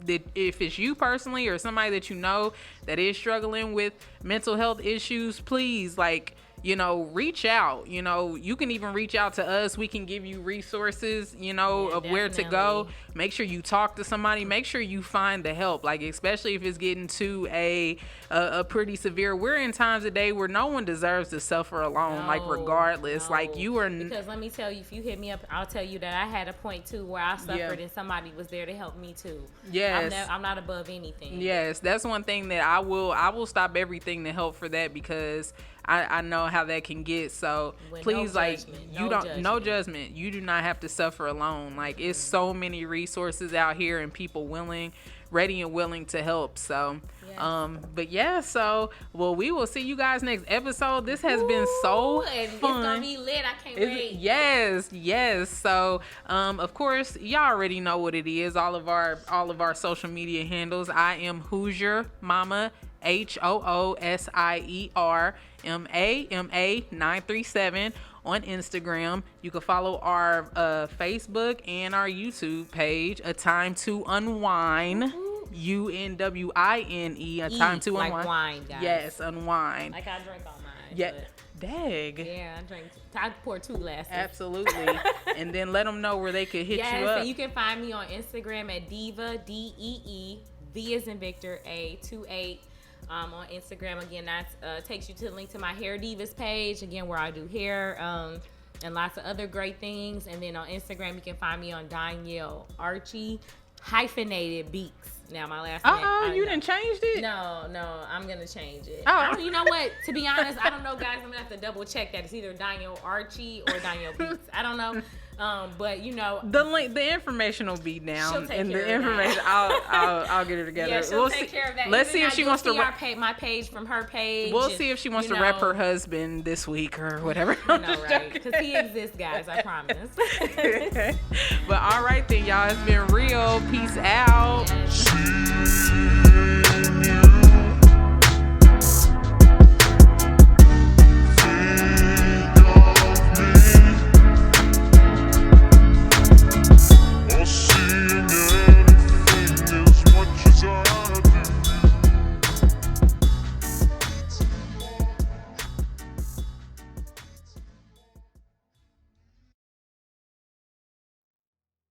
if it's you personally or somebody that you know that is struggling with mental health issues, please, like, you know, reach out. You know, you can even reach out to us. We can give you resources, you know, of where to go. Make sure you talk to somebody. Make sure you find the help, like, especially if it's getting to a pretty severe. We're in times today where no one deserves to suffer alone, like, regardless. Like, you are... Because let me tell you, if you hit me up, I'll tell you that I had a point, too, where I suffered and somebody was there to help me, too. Yes. I'm not above anything. Yes, that's one thing that I will stop everything to help for that, because I know how that can get. So please, like, no judgment. You do not have to suffer alone. Like, it's so many resources out here and people ready and willing to help. So but yeah, so we will see you guys next episode. This has been so fun. It's gonna be lit. I can't wait. Yes. So of course, y'all already know what it is. All of our social media handles. I am Hoosier Mama, HOOSIER MAMA 937 on Instagram. You can follow our Facebook and our YouTube page, A Time to Unwind. UNWINE, A Time to Unwind. Like wine, guys. Yes, unwind. Like I drank all mine. Yeah. Dag. Yeah, I poured 2 glasses. Absolutely. And then let them know where they could hit you up. Yes, and you can find me on Instagram at Diva, DEE, V as in Victor, A28. On Instagram. Again, that takes you to the link to my Hair Divas page, again, where I do hair and lots of other great things. And then on Instagram, you can find me on Danielle Archie hyphenated Beaks. Now, my last name. You didn't change it? No, I'm going to change it. Oh. You know what? To be honest, I don't know, guys. I'm going to have to double check that. It's either Danielle Archie or Danielle Beaks. I don't know. But you know, the information will be down, and the information I'll get it together. Yeah, she'll take care of that. Let's see if she wants to my page from her page. We'll see if she wants to rep her husband this week or whatever. I know, right? Because he exists, guys. I promise. But all right then, y'all. It's been real. Peace out. Yes.